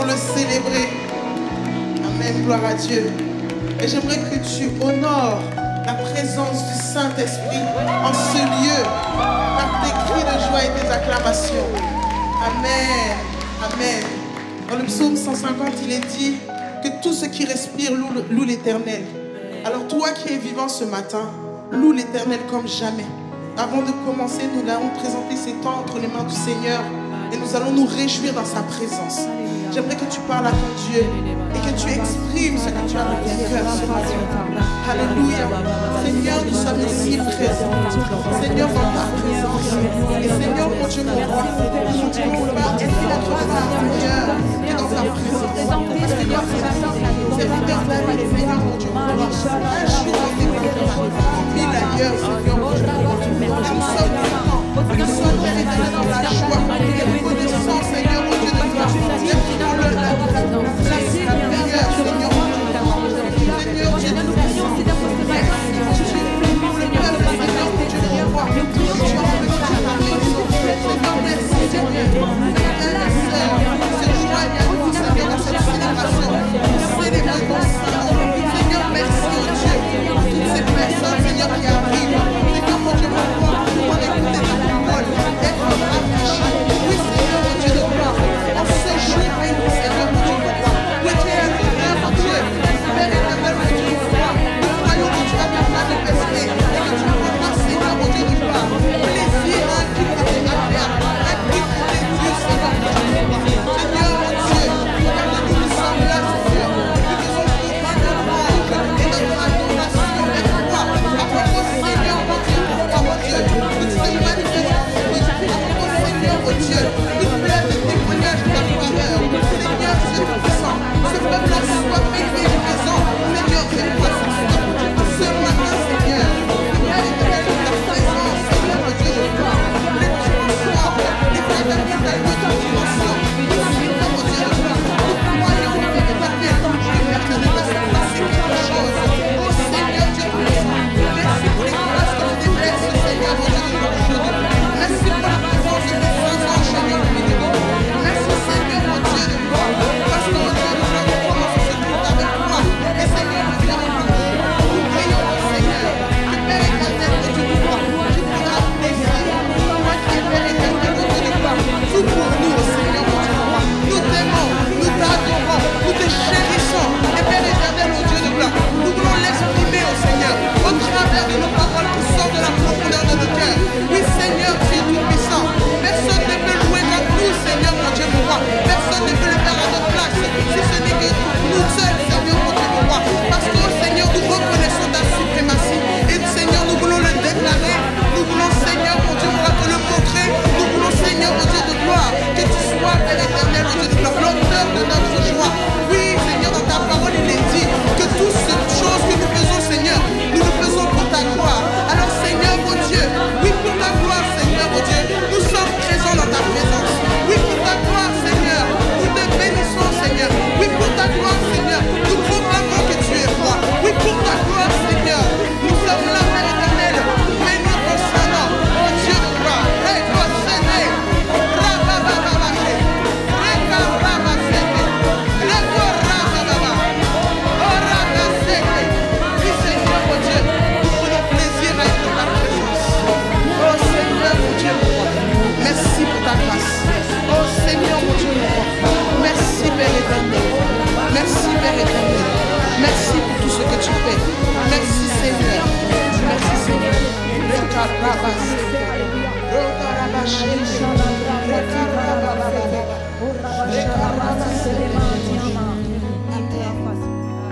pour le célébrer. Amen, gloire à Dieu. Et j'aimerais que tu honores la présence du Saint-Esprit en ce lieu par tes cris de joie et tes acclamations. Amen. Amen. Dans le psaume 150, il est dit que tout ce qui respire loue l'Éternel. Alors toi qui es vivant ce matin, loue l'Éternel comme jamais. Avant de commencer, nous allons présenter ces temps entre les mains du Seigneur et nous allons nous réjouir dans sa présence. J'aimerais que tu parles à ton Dieu et que tu exprimes ce que tu as dans ton cœur ce matin. Alléluia. Seigneur, nous sommes ici présents. Seigneur, dans ta présence. Et Seigneur, mon Dieu, mon roi, nous ne pouvons pas être notre Seigneur et dans ta présence. Seigneur, c'est l'éternel, Seigneur, mon Dieu, mon roi. Un jour, on est mille ailleurs, Seigneur, mon Dieu, mon roi. Nous sommes contents. Nous sommes véritablement dans la joie et reconnaissants, Seigneur, mon Dieu, de gloire.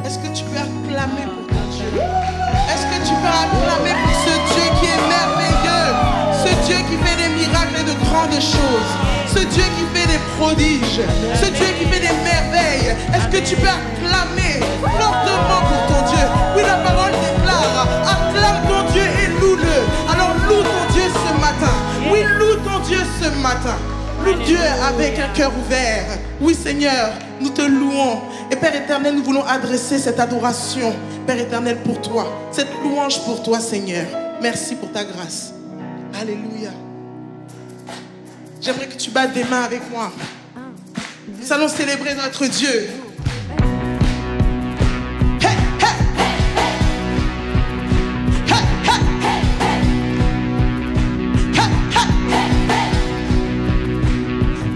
Est-ce que tu peux acclamer pour ton Dieu? Est-ce que tu peux acclamer pour ce Dieu qui est merveilleux? Ce Dieu qui fait des miracles et de grandes choses. Ce Dieu qui fait des prodiges. Ce Dieu qui fait des merveilles. Est-ce que tu peux acclamer fortement pour ton Dieu? Oui, la parole déclare, acclame ton Dieu et loue-le. Alors loue ton Dieu ce matin. Oui, loue ton Dieu ce matin. Loue Dieu avec un cœur ouvert. Oui, Seigneur, nous te louons. Et Père éternel, nous voulons adresser cette adoration, Père éternel, pour toi. Cette louange pour toi, Seigneur. Merci pour ta grâce. Alléluia. J'aimerais que tu battes des mains avec moi. Nous allons célébrer notre Dieu.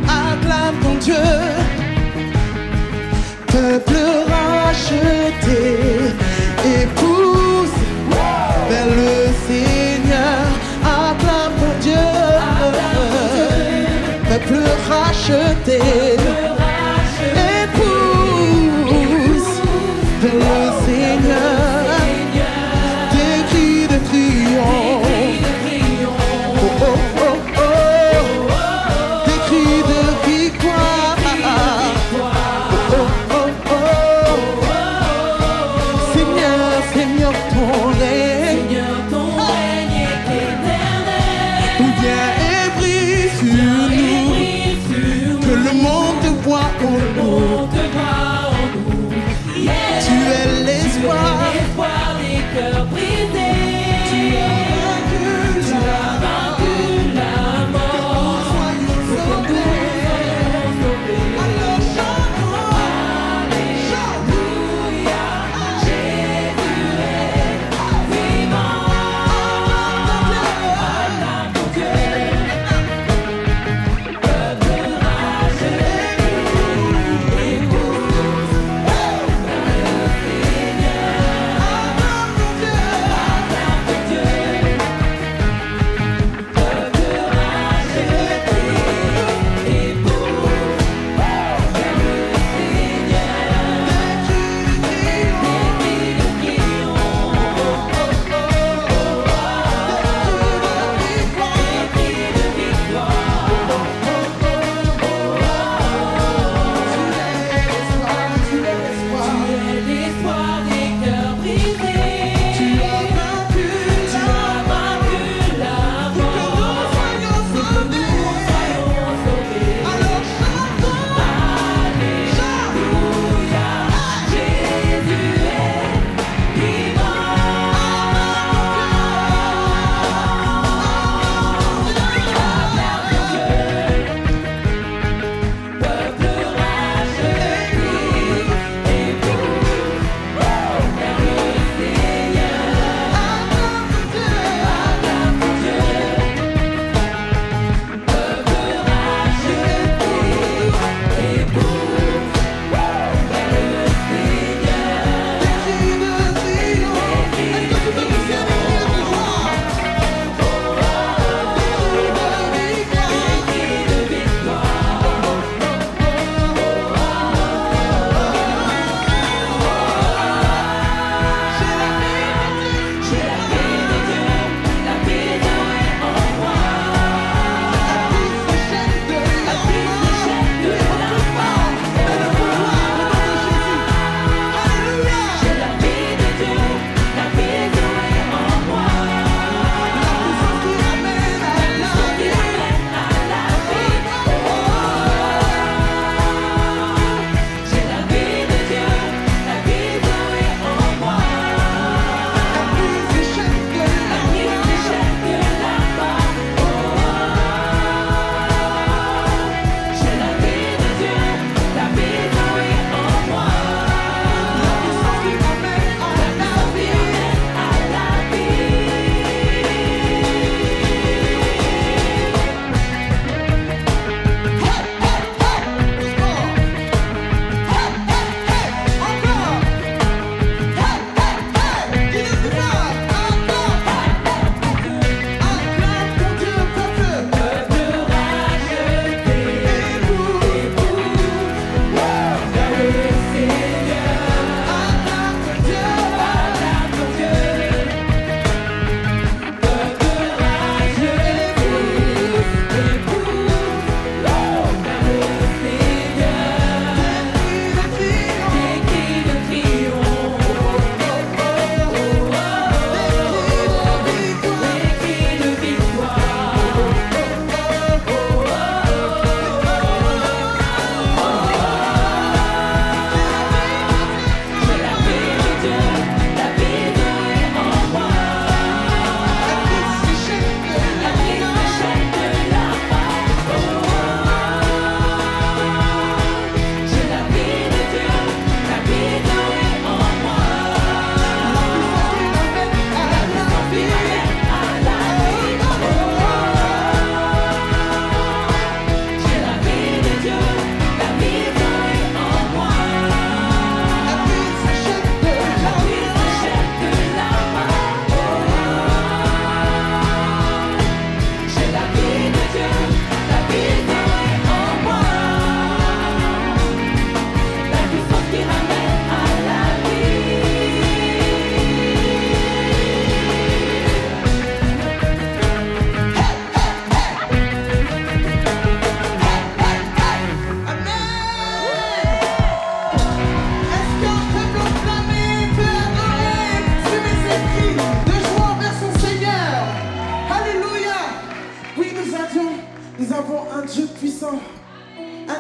Acclame ton Dieu, peuple racheté, épouse vers le Seigneur. Acclame ton Dieu, peuple racheté, épouse vers le Seigneur. Des cris de triomphe, oh oh oh oh, des cris de victoire, oh oh oh oh. Seigneur, Seigneur, ton règne est éternel. Viens et brille sur nous, que le monde te voit en nous. Tu es l'espoir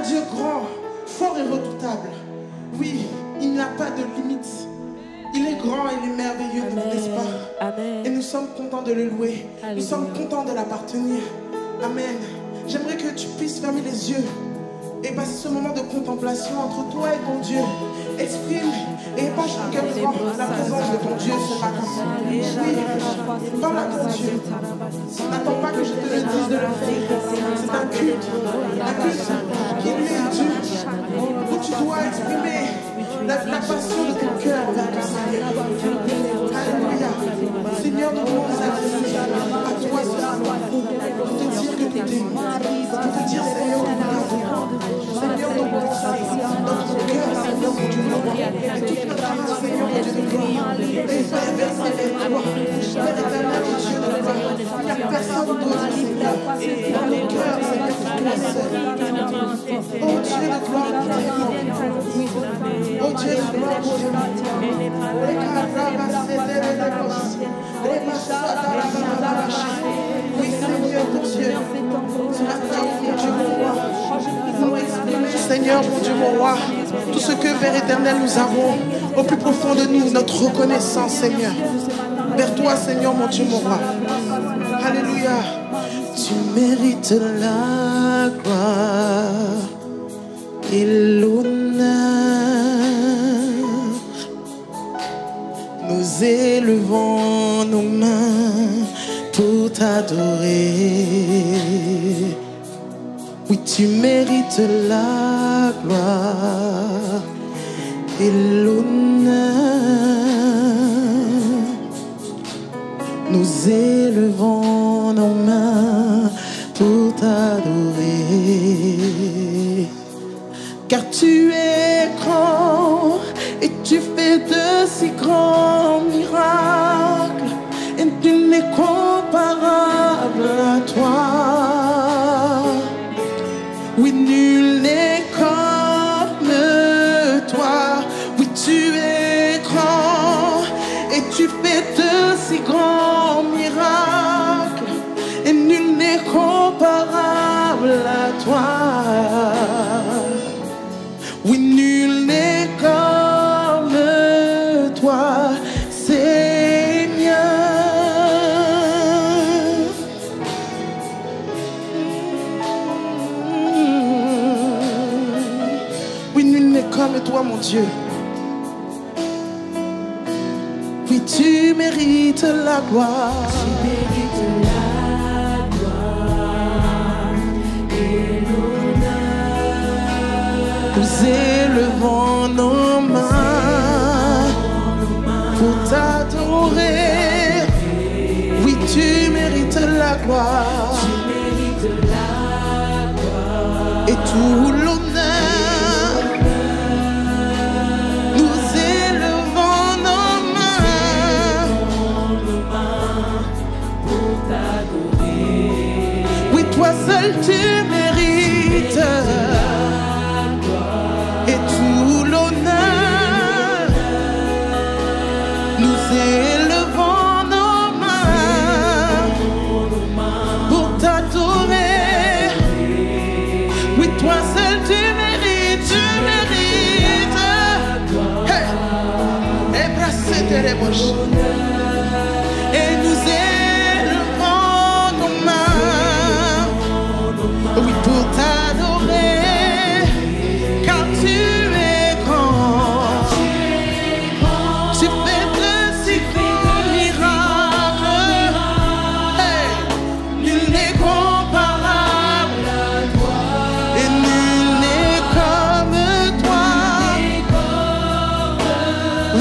Dieu grand, fort et redoutable. Oui, il n'a pas de limite. Il est grand, il est merveilleux, n'est-ce pas? Amen. Et nous sommes contents de le louer. Alléluia. Nous sommes contents de l'appartenir. Amen. J'aimerais que tu puisses fermer les yeux et passer ce moment de contemplation entre toi et ton Dieu. Exprime et épanche ton cœur devant la présence de ton Dieu ce matin. Oui, parle à ton Dieu. N'attends pas que je te le dise de le faire. C'est un culte qui lui est dû, où tu dois exprimer la passion de ton cœur vers ton Seigneur. Alléluia. Seigneur, nous voulons nous adresser à toi ce matin pour te dire que nous t'aimons, pour te dire, Seigneur, que nous t'adorons. Seigneur, nos pensées, notre cœur, Seigneur, que tu nous vois. Toute notre âme, Seigneur, que tu nous vois. Et sois versé vers toi. Père éternel, Dieu de gloire. Il n'y a personne d'autre, Seigneur. Dans nos cœurs, Seigneur, c'est toi seul. Oh Dieu de gloire, nous t'aimons. Oh Dieu de gloire, nous oui, Seigneur, mon Dieu. Ce matin, mon Dieu, mon roi, nous voulons exprimer, Seigneur, mon Dieu, mon roi, tout ce que, Père éternel, nous avons au plus profond de nous, notre reconnaissance, Seigneur. Vers toi, Seigneur, mon Dieu, mon roi. Alléluia. Tu mérites la gloire et l'honneur. Nous élevons nos mains pour t'adorer. Oui, tu mérites la gloire et l'honneur. Nous élevons nos mains pour t'adorer. Car tu es grand et tu fais de si grands miracles. Et nul n'est comparable à toi. Oui, nul n'est comme toi. Oui, tu es grand et tu fais de si grands miracles. Et nul n'est comparable à toi. Oui, nul n'est comme toi, Seigneur. Oui, nul n'est comme toi, mon Dieu. Oui, tu mérites la gloire. Tu mérites la gloire et l'honneur. Nous élevons nos mains pour t'adorer. Oui, tu mérites la gloire. Tu mérites la gloire Et tout l'honneur. Nous élevons nos mains pour t'adorer. Oui, toi seul tu mérites. Et tout l'honneur. Nous élevons nos mains pour t'adorer. Oui, toi seul tu mérites, tu mérites. Hey. Et brasser tes bouches. Et nous élevons nos mains. Oui, pour t'adorer. Car tu es grand. Tu fais de si grands miracles. Hey. Nul n'est comparable à toi. Et nul n'est comme toi.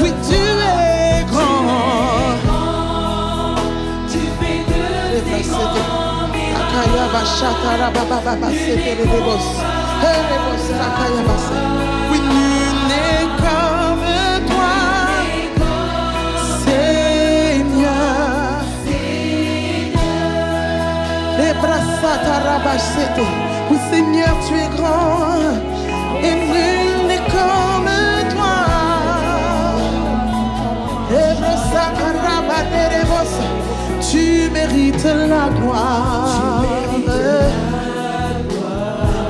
Oui, tu es grand. Tu fais de si grands Akaya bashata rababa c'était les bosses. Hey, les bosses, Akaya basse. Oui, nul n'est comme toi, Seigneur. Les brassata rabachete. Oui, Seigneur, tu es grand. Et nul n'est comme toi. Les brassata rabate les bosses. Tu mérites la gloire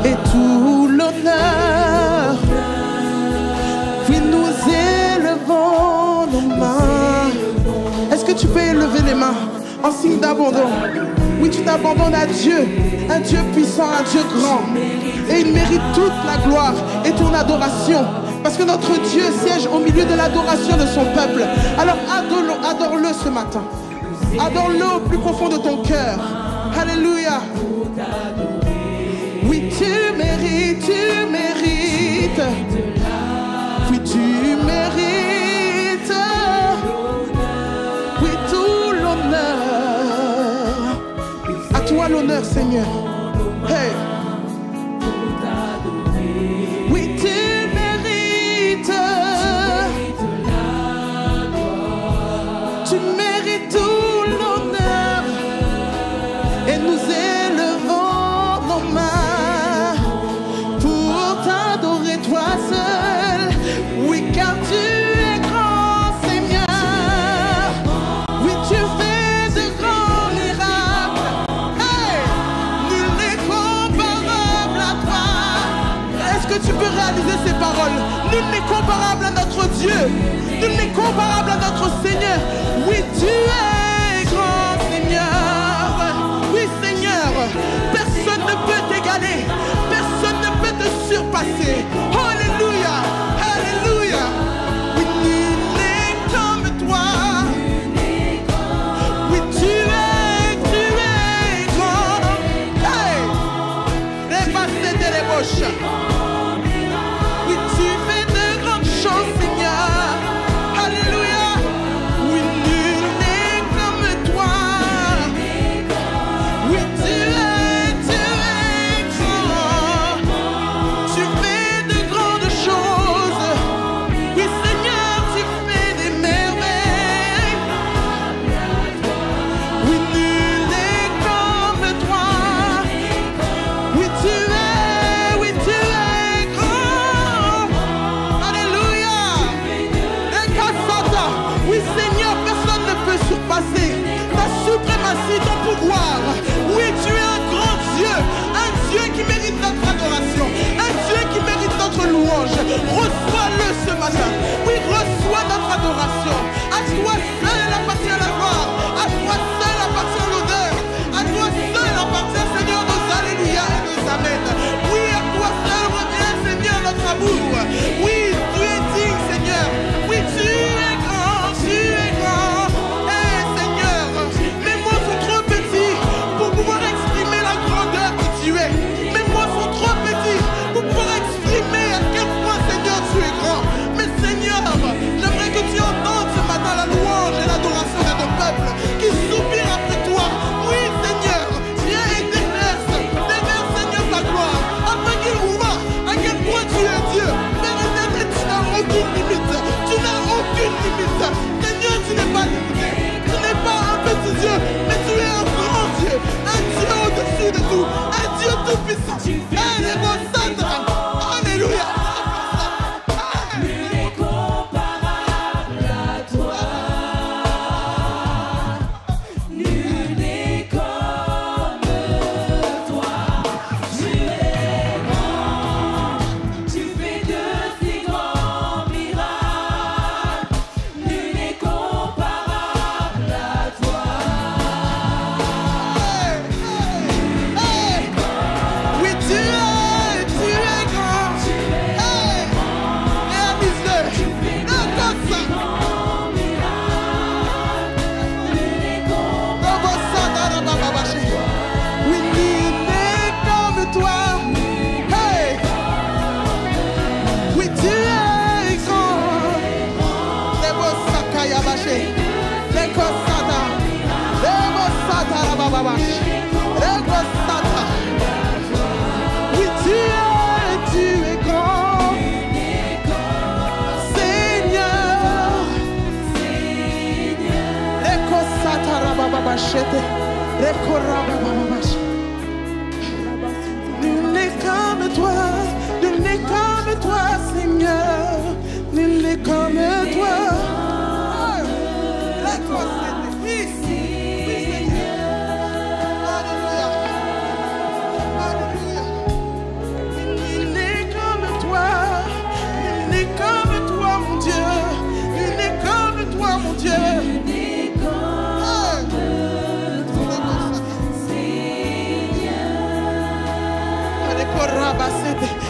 et tout l'honneur. Oui, nous élevons nos mains. Est-ce que tu peux élever les mains en signe d'abandon? Oui, tu t'abandonnes à Dieu, un Dieu puissant, un Dieu grand. Et il mérite toute la gloire et ton adoration. Parce que notre Dieu siège au milieu de l'adoration de son peuple. Alors adore-le ce matin. Adore-le au plus profond de ton cœur. Alléluia. Oui, tu mérites, tu mérites. Oui, tu mérites. Oui, tout l'honneur. À toi l'honneur, Seigneur. Hey. Oui, tu mérites. Tu mérites tout l'honneur. Et nous élevons nos mains pour t'adorer toi seul. Oui, car tu es grand, Seigneur. Oui, tu fais de grands miracles. Hey, nul n'est comparable à toi. Est-ce que tu peux réaliser ces paroles? Nul n'est comparable à notre Dieu. Nul n'est comparable à notre Seigneur. Oui, tu es grand, Seigneur. Oui, Seigneur. Personne ne peut t'égaler. Personne ne peut te surpasser. Alléluia. Alléluia. Oui, nul n'est comme toi. Oui, tu es grand. Hey! Dépassez tes débauches. Oui, tu fais de grandes choses, Seigneur. Alléluia. Oui, nul n'est comme toi. Oui, tu es grand. Tu fais de grandes choses. Oui, Seigneur, tu fais des merveilles. Oui, nul n'est comme toi. Oui, tu es grand. Alléluia. Et Kassata. Oui, Seigneur, personne ne peut surpasser ta suprématie, ton pouvoir. Oui, tu es un grand Dieu, un Dieu qui mérite notre adoration, un Dieu qui mérite notre louange. Reçois-le ce matin. Oui, reçois notre adoration. À toi seul appartient la gloire. À toi seul appartient l'honneur. À toi seul appartient, Seigneur, nos alléluia et nos amen. Oui, à toi seul revient, Seigneur, notre amour. Oui, tu es digne, Seigneur. Oui, tu es grand, tu es grand. Eh, Seigneur, mes mots sont trop petits pour pouvoir exprimer la grandeur que tu es. Mes mots sont trop petits pour pouvoir exprimer à quel point, Seigneur, tu es grand. Mais Seigneur, j'aimerais que tu entendes ce matin la louange et l'adoration de ton peuple qui soupire après toi. Oui, Seigneur, viens et déverse, Seigneur, ta gloire, afin qu'il voit à quel point tu es Dieu. Père éternel, tu n'as aucune limite. Tu n'as aucune limite. Seigneur, tu n'es pas limité. Tu n'es pas un petit Dieu, mais tu es un grand Dieu. Un Dieu au-dessus de tout. Un Dieu tout-puissant. Alléluia. Nul n'est comparable à toi. Nul n'est comme toi. Tu es grand. Tu fais de si grands miracles. Nul n'est comparable à toi. Oui, tu es grand. Hey, réalise-le. Non, comme ça. Oui, nul n'est comme toi. Hey. Oui, tu es grand. Les beaux sakaya baché. Les kosata. Les beaux sata rabababash. Les beaux sata. Oui, tu es grand. Seigneur. Les kosata rabababashete. Les korabababash. Nul n'est comme toi, nul n'est comme toi, Seigneur. Nul n'est comme toi. La toi, Seigneur. Oui, Seigneur. Alléluia. Alléluia. Nul n'est comme toi, nul n'est comme toi. Dieu.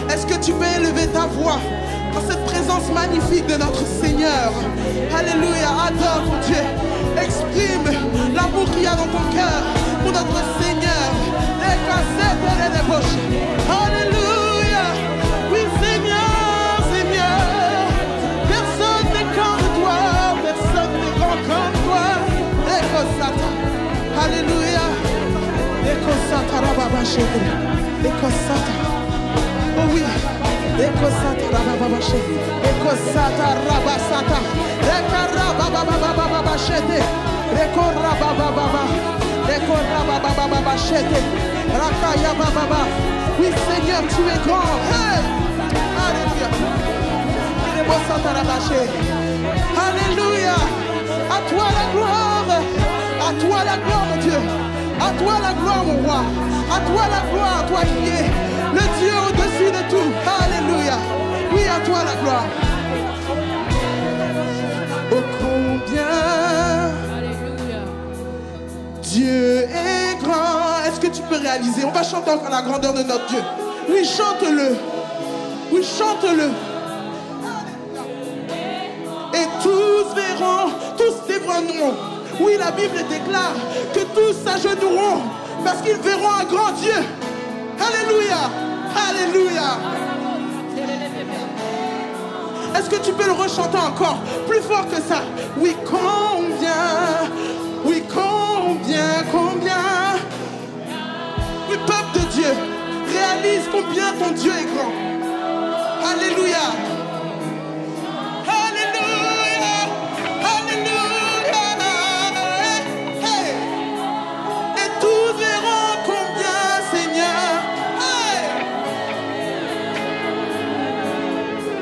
Est-ce que tu peux élever ta voix dans cette présence magnifique de notre Seigneur? Alléluia, adore ton Dieu. Exprime l'amour qu'il y a dans ton cœur pour notre Seigneur. Alléluia. Oui, Seigneur, Seigneur. Personne n'est comme toi. Personne n'est grand comme toi. Alléluia. Oh oui, Ekosata Rabababashe, Ekosata Rabasata, Rekarabababababashete, Rekorababababa, Rekorababababashete, Rakayabababa. Oui, Seigneur, tu es grand. Hey! Alléluia. Ekosata Rabache. Alléluia. À toi la gloire. À toi la gloire, mon Dieu. À toi la gloire, mon roi. À toi la gloire, toi qui es le Dieu au-dessus de tout. Alléluia. Oui, à toi la gloire. Oh, combien Dieu est grand. Est-ce que tu peux réaliser? On va chanter encore la grandeur de notre Dieu. Oui, chante-le. Oui, chante-le. Et tous verront, tous témoigneront. Oui, la Bible déclare que tous s'agenouilleront parce qu'ils verront un grand Dieu. Alléluia. Alléluia. Est-ce que tu peux le rechanter encore plus fort que ça? Oui, combien? Oui, combien? Combien? Oui, peuple de Dieu, réalise combien ton Dieu est grand. Alléluia.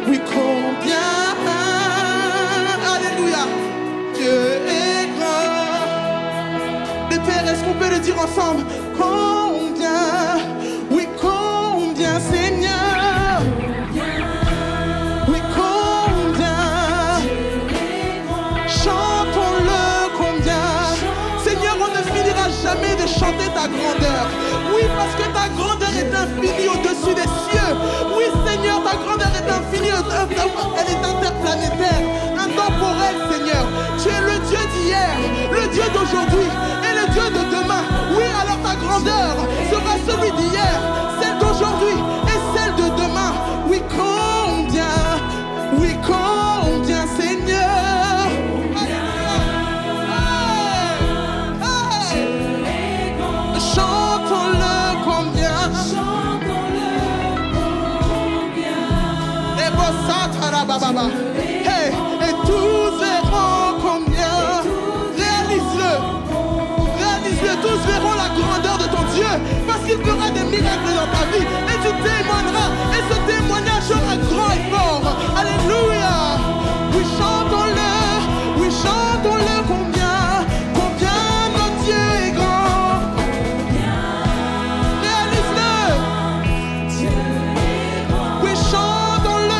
Oui, combien, alléluia, Dieu est grand. Le Père, est-ce qu'on peut le dire ensemble? Combien, oui, combien, Seigneur. Oui, combien, chantons-le, combien. Seigneur, on ne finira jamais de chanter ta grandeur. Oui, parce que ta grandeur est infinie au-dessus des cieux. Oui, Seigneur, ta grandeur est infinie, elle est interplanétaire, intemporelle, Seigneur. Tu es le Dieu d'hier, le Dieu d'aujourd'hui et le Dieu de demain. Oui, alors ta grandeur sera celui d'hier, celle d'aujourd'hui et celle de demain. Oui, combien, Seigneur. Chantons-le combien. Hey, et tous verront combien. Réalise-le. Réalise-le. Tous verront la grandeur de ton Dieu. Parce qu'il fera des miracles dans ta vie. Et tu témoigneras. Et ce témoignage sera grand et fort. Alléluia. Oui, chantons-le. Oui, chantons-le combien. Combien notre Dieu est grand. Réalise-le. Oui, chantons-le.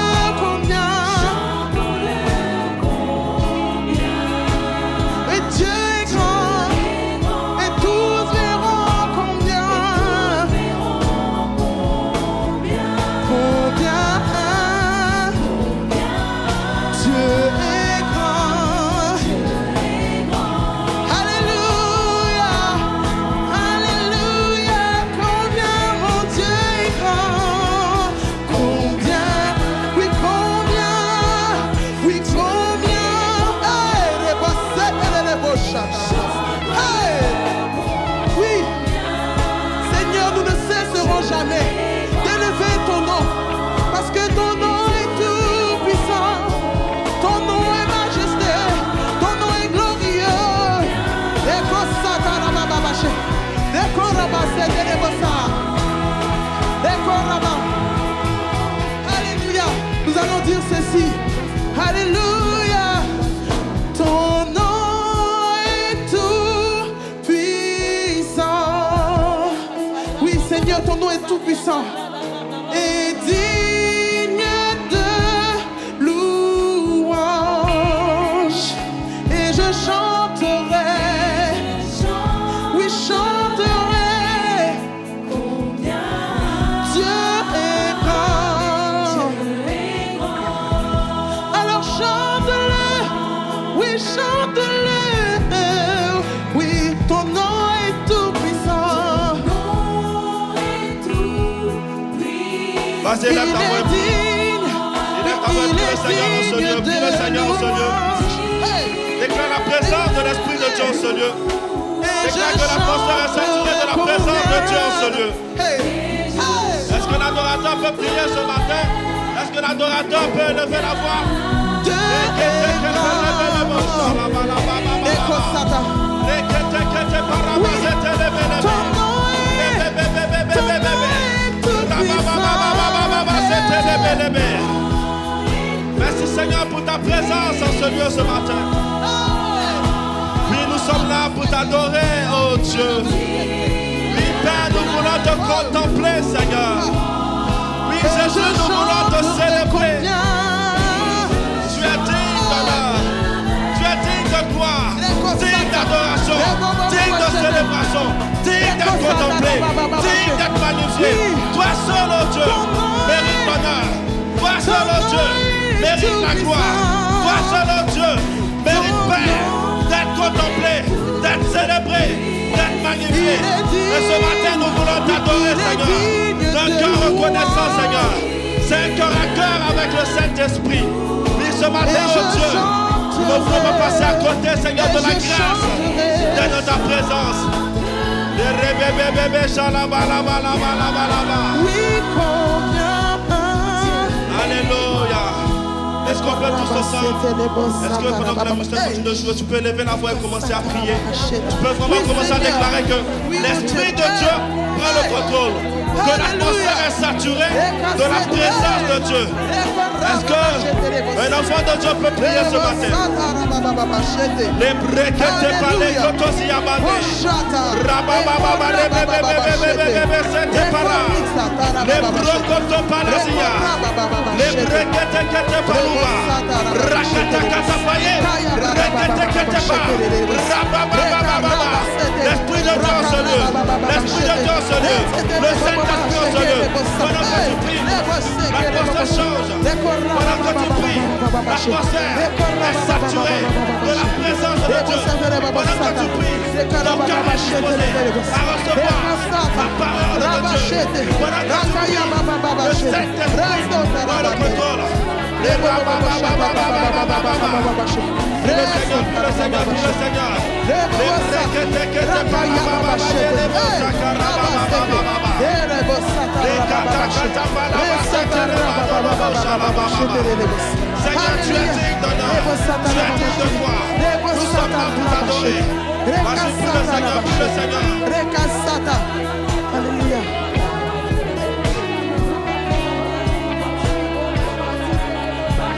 D'élever ton nom, parce que ton nom est tout puissant, ton nom est majesté, ton nom est glorieux. Alléluia. Nous allons dire ceci. Alléluia. Ton nom est tout puissant. Oui, Seigneur, ton nom est tout puissant. Et digne de louange. Et je chante-le, oui, chante-le, oui, ton nom est tout puissant. Vas-y, lève ta voix. Lève ta voix, prie le Seigneur en ce lieu, prie le Seigneur en ce lieu. Déclare la présence de l'Esprit de Dieu en ce lieu. Déclare que l'atmosphère est saturée de la présence de Dieu en ce lieu. Est-ce que l'adorateur peut prier ce matin? Est-ce que l'adorateur peut élever la voix? Merci Seigneur pour ta présence en ce lieu ce matin. Oui, nous sommes là pour t'adorer, oh Dieu. Oui, Père, nous voulons te contempler, Seigneur. Oui, Jésus, nous voulons te célébrer. Tu es digne d'honneur. Tu es digne de gloire. Digne d'adoration. Digne de célébration. Digne d'être contemplé. Digne d'être magnifié. Toi seul, oh Dieu, mérite l'honneur. Toi seul, oh Dieu, mérite la gloire. Toi seul, oh Dieu, mérite Père d'être contemplé, d'être célébré, d'être magnifié. Et ce matin, nous voulons t'adorer, Seigneur, d'un cœur reconnaissant, Seigneur. C'est un cœur à cœur avec le Saint-Esprit. Oui, ce matin, oh Dieu, nous ne pouvons pas passer à côté, Seigneur, de la grâce de ta présence. Alléluia. Est-ce qu'on peut tous ensemble? Est-ce que pendant que la musique continue de jouer, tu peux élever la voix et commencer à prier? Tu peux vraiment commencer à déclarer que l'Esprit de Dieu prend le contrôle, que l'atmosphère est saturée de la présence de Dieu. Est-ce qu'un enfant de Dieu peut prier ce matin? Les brequettes par les cotos y abandonnent. Rabababa, les bébés, c'était pas là. Les brocotos par la zia. Les brequettes par l'ouva. Rachata katapaye. Requete pas. Rabababa. L'Esprit de Dieu en ce lieu. L'Esprit de Dieu en ce lieu. Le Saint-Esprit en ce lieu. Pendant que tu pries, l'atmosphère change. Pendant que tu pries, l'atmosphère est saturée de la présence de Dieu. Pendant que tu pries, ton cœur est disposé à recevoir la parole de Dieu. Pendant que tu pries, le Saint-Esprit prend le contrôle. Le Seigneur, le Seigneur, le Seigneur. Seigneur, tu es digne d'honneur, tu es digne de gloire. Nous sommes là pour t'adorer. Vas-y, prie le Seigneur, prie le Seigneur. Alléluia.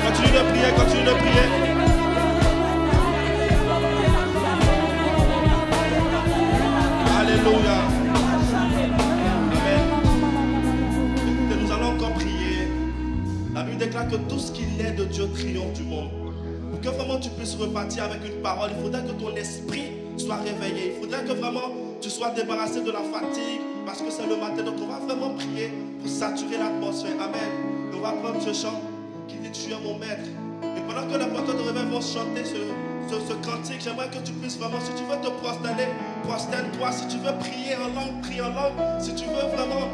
Continue de prier, continue de prier. Alléluia. Amen. Écoutez, nous allons encore prier. La Bible déclare que tout ce qui est de Dieu triomphe du monde. Pour que vraiment tu puisses repartir avec une parole, il faudrait que ton esprit soit réveillé. Il faudrait que vraiment tu sois débarrassé de la fatigue, parce que c'est le matin. Donc on va vraiment prier pour saturer l'atmosphère. Amen. On va prendre ce chant qui dit tu es mon maître. Et pendant que les porteurs de réveil vont chanter ce cantique, j'aimerais que tu puisses vraiment, si tu veux te prosterner, prosterne-toi. Si tu veux prier en langue, prie en langue. Si tu veux vraiment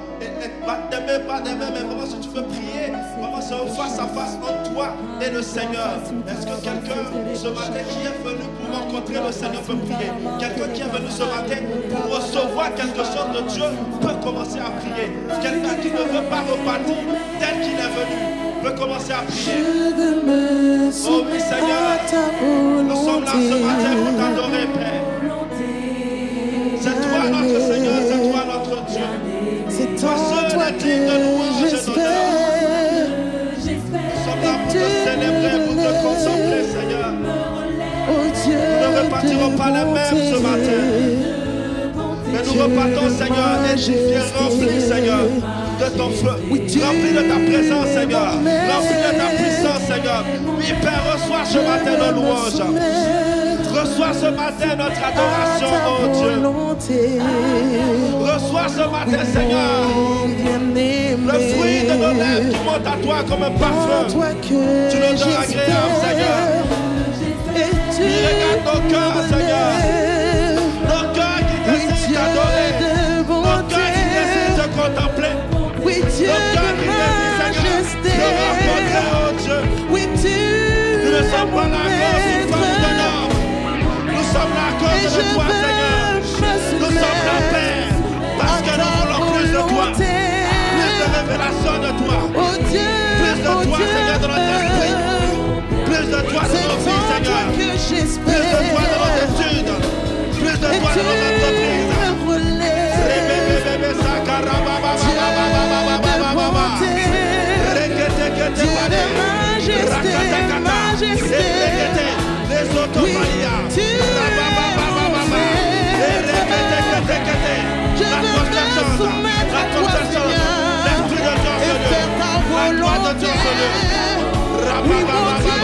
battre des mains, pas des mains, mais vraiment si tu veux prier, vraiment c'est un face à face entre toi et le Seigneur. Est-ce que quelqu'un ce matin qui est venu pour rencontrer le Seigneur peut prier? Quelqu'un qui est venu ce matin pour recevoir quelque chose de Dieu peut commencer à prier. Quelqu'un qui ne veut pas repartir tel qu'il est venu peut commencer à prier. Oh oui Seigneur, nous sommes là ce matin pour t'adorer Père. C'est toi notre Seigneur, c'est toi notre Dieu. C'est toi seul est digne de louange et d'honneur. Nous sommes là pour te célébrer, pour te contempler Seigneur. Nous ne repartirons pas les mêmes ce matin. Mais nous repartons Seigneur, édifiés, remplis Seigneur de ton feu, remplis de ta présence Seigneur, remplis de ta puissance Seigneur. Oui Père, reçois ce matin nos louanges. Reçois ce matin notre adoration, oh Dieu. Reçois ce matin, Seigneur, le fruit de nos lèvres qui monte à toi comme un parfum. Tu nous donnes agréable, Seigneur. sommes pas là à cause d'une femme d'honneur. Nous sommes là à cause de toi, Seigneur. Nous sommes là, Père, parce que nous voulons plus de toi. Plus de révélation de toi. Plus de toi, Seigneur, dans notre esprit. Plus de toi dans nos vies, Seigneur. Plus de toi dans nos études. Plus de toi dans nos entreprises. Je veux me soumettre à toi, Seigneur, et faire ta volonté. Oui, mon Dieu,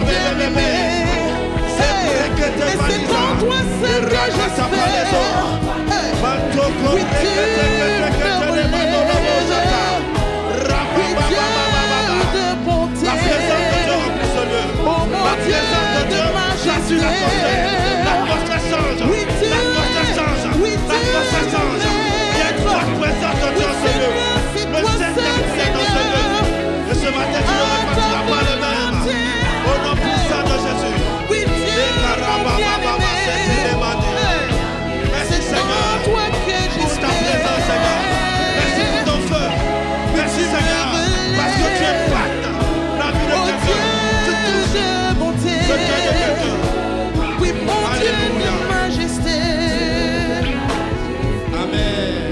bien-aimé. Et c'est en toi seul que j'espère. Oui, Dieu me relève. Oui, Dieu de bonté. Oh mon Dieu de majesté. Oui, Dieu. Oui, Dieu. Il y a une forte présence de Dieu, Seigneur. Le Saint-Esprit est dans ce lieu. Et ce matin, tu ne repartiras pas le même. Au nom puissant de Jésus. Oui, Dieu, mon bien-aimé. Merci, Seigneur, pour ta présence, Seigneur. Merci pour ton feu. Merci, Seigneur, parce que tu impactes la vie de quelqu'un. Tu touches le cœur de quelqu'un. Oui, mon Dieu de majesté. Amen.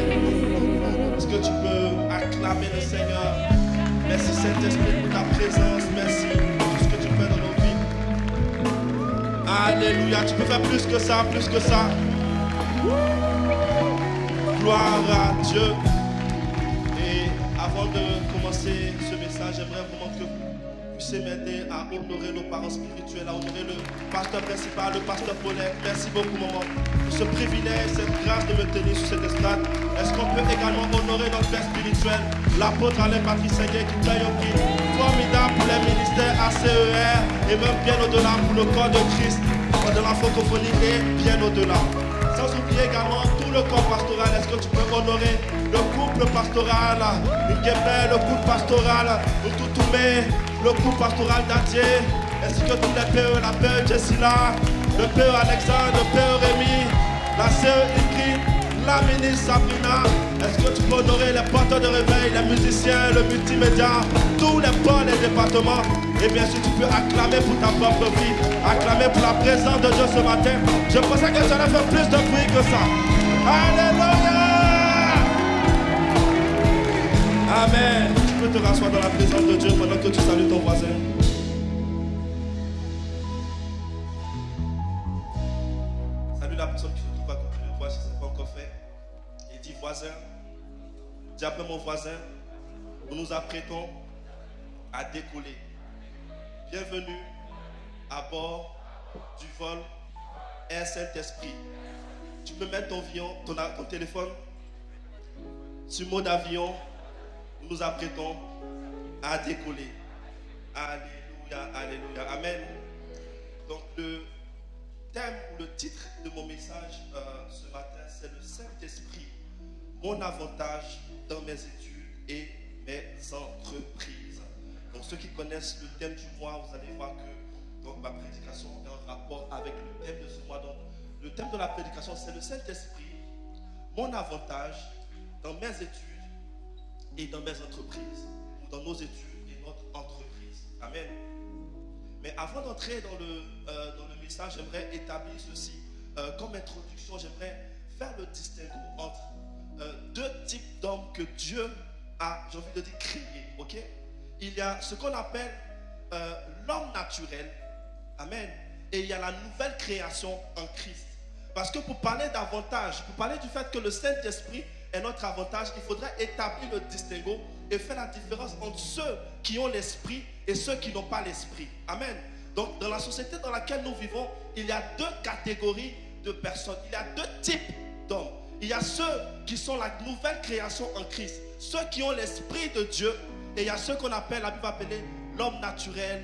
Est-ce que tu peux acclamer le Seigneur? Merci, Saint-Esprit, pour ta présence. Merci pour tout ce que tu fais dans nos vies. Alléluia. Tu peux faire plus que ça, plus que ça. Gloire à Dieu. Et avant de commencer ce message, j'aimerais vraiment que vous puissiez m'aider à honorer nos parents spirituels, à honorer le pasteur principal, le pasteur Paulette. Merci beaucoup, maman, pour ce privilège, cette grâce de me tenir sur cette estrade. Est-ce qu'on peut également honorer notre père spirituel, l'apôtre Alain Patrice Seguin, qui taille au pied, formidable pour les ministères ACER et même bien au-delà pour le corps de Christ, de la francophonie et bien au-delà. Sans oublier également tout le corps pastoral. Est-ce que tu peux honorer le couple pastoral, le couple pastoral, le couple pastoral d'Adier, ainsi que tous les PE, la PE Jessila, le PE Alexandre, le PE Rémi, la CE Ingrid, la ministre Sabrina. Est-ce que tu peux honorer les porteurs de réveil, les musiciens, le multimédia, tous les pôles, les départements? Et bien sûr, tu peux acclamer pour ta propre vie, acclamer pour la présence de Dieu ce matin. Je pensais que ça allait faire plus de bruit que ça. Alléluia! Amen. Tu peux te rasseoir dans la présence de Dieu pendant que tu salues ton voisin. Salut la personne qui se trouve à côté de toi, si ce n'est pas encore fait. Et dis voisin, dis après mon voisin, nous nous apprêtons à décoller. Bienvenue à bord du vol Air Saint-Esprit. Tu peux mettre ton téléphone sur mode avion. Nous nous apprêtons à décoller. Alléluia, alléluia, amen. Donc le thème ou le titre de mon message ce matin, c'est le Saint-Esprit, mon avantage dans mes études et mes entreprises. Donc ceux qui connaissent le thème du mois, vous allez voir que donc, ma prédication est en rapport avec le thème de ce mois. Donc le thème de la prédication, c'est le Saint-Esprit, mon avantage dans mes études et dans mes entreprises, ou dans nos études et notre entreprise. Amen. Mais avant d'entrer dans le message, j'aimerais établir ceci. Comme introduction, j'aimerais faire le distinguo entre deux types d'hommes que Dieu a, j'ai envie de dire, créés. Ok? Il y a ce qu'on appelle l'homme naturel. Amen. Et il y a la nouvelle création en Christ. Parce que pour parler d'avantage, pour parler du fait que le Saint-Esprit est notre avantage, il faudrait établir le distinguo et faire la différence entre ceux qui ont l'esprit et ceux qui n'ont pas l'esprit. Amen. Donc dans la société dans laquelle nous vivons, il y a deux catégories de personnes. Il y a deux types d'hommes. Il y a ceux qui sont la nouvelle création en Christ, ceux qui ont l'esprit de Dieu, et il y a ceux qu'on appelle, la Bible va appeler l'homme naturel,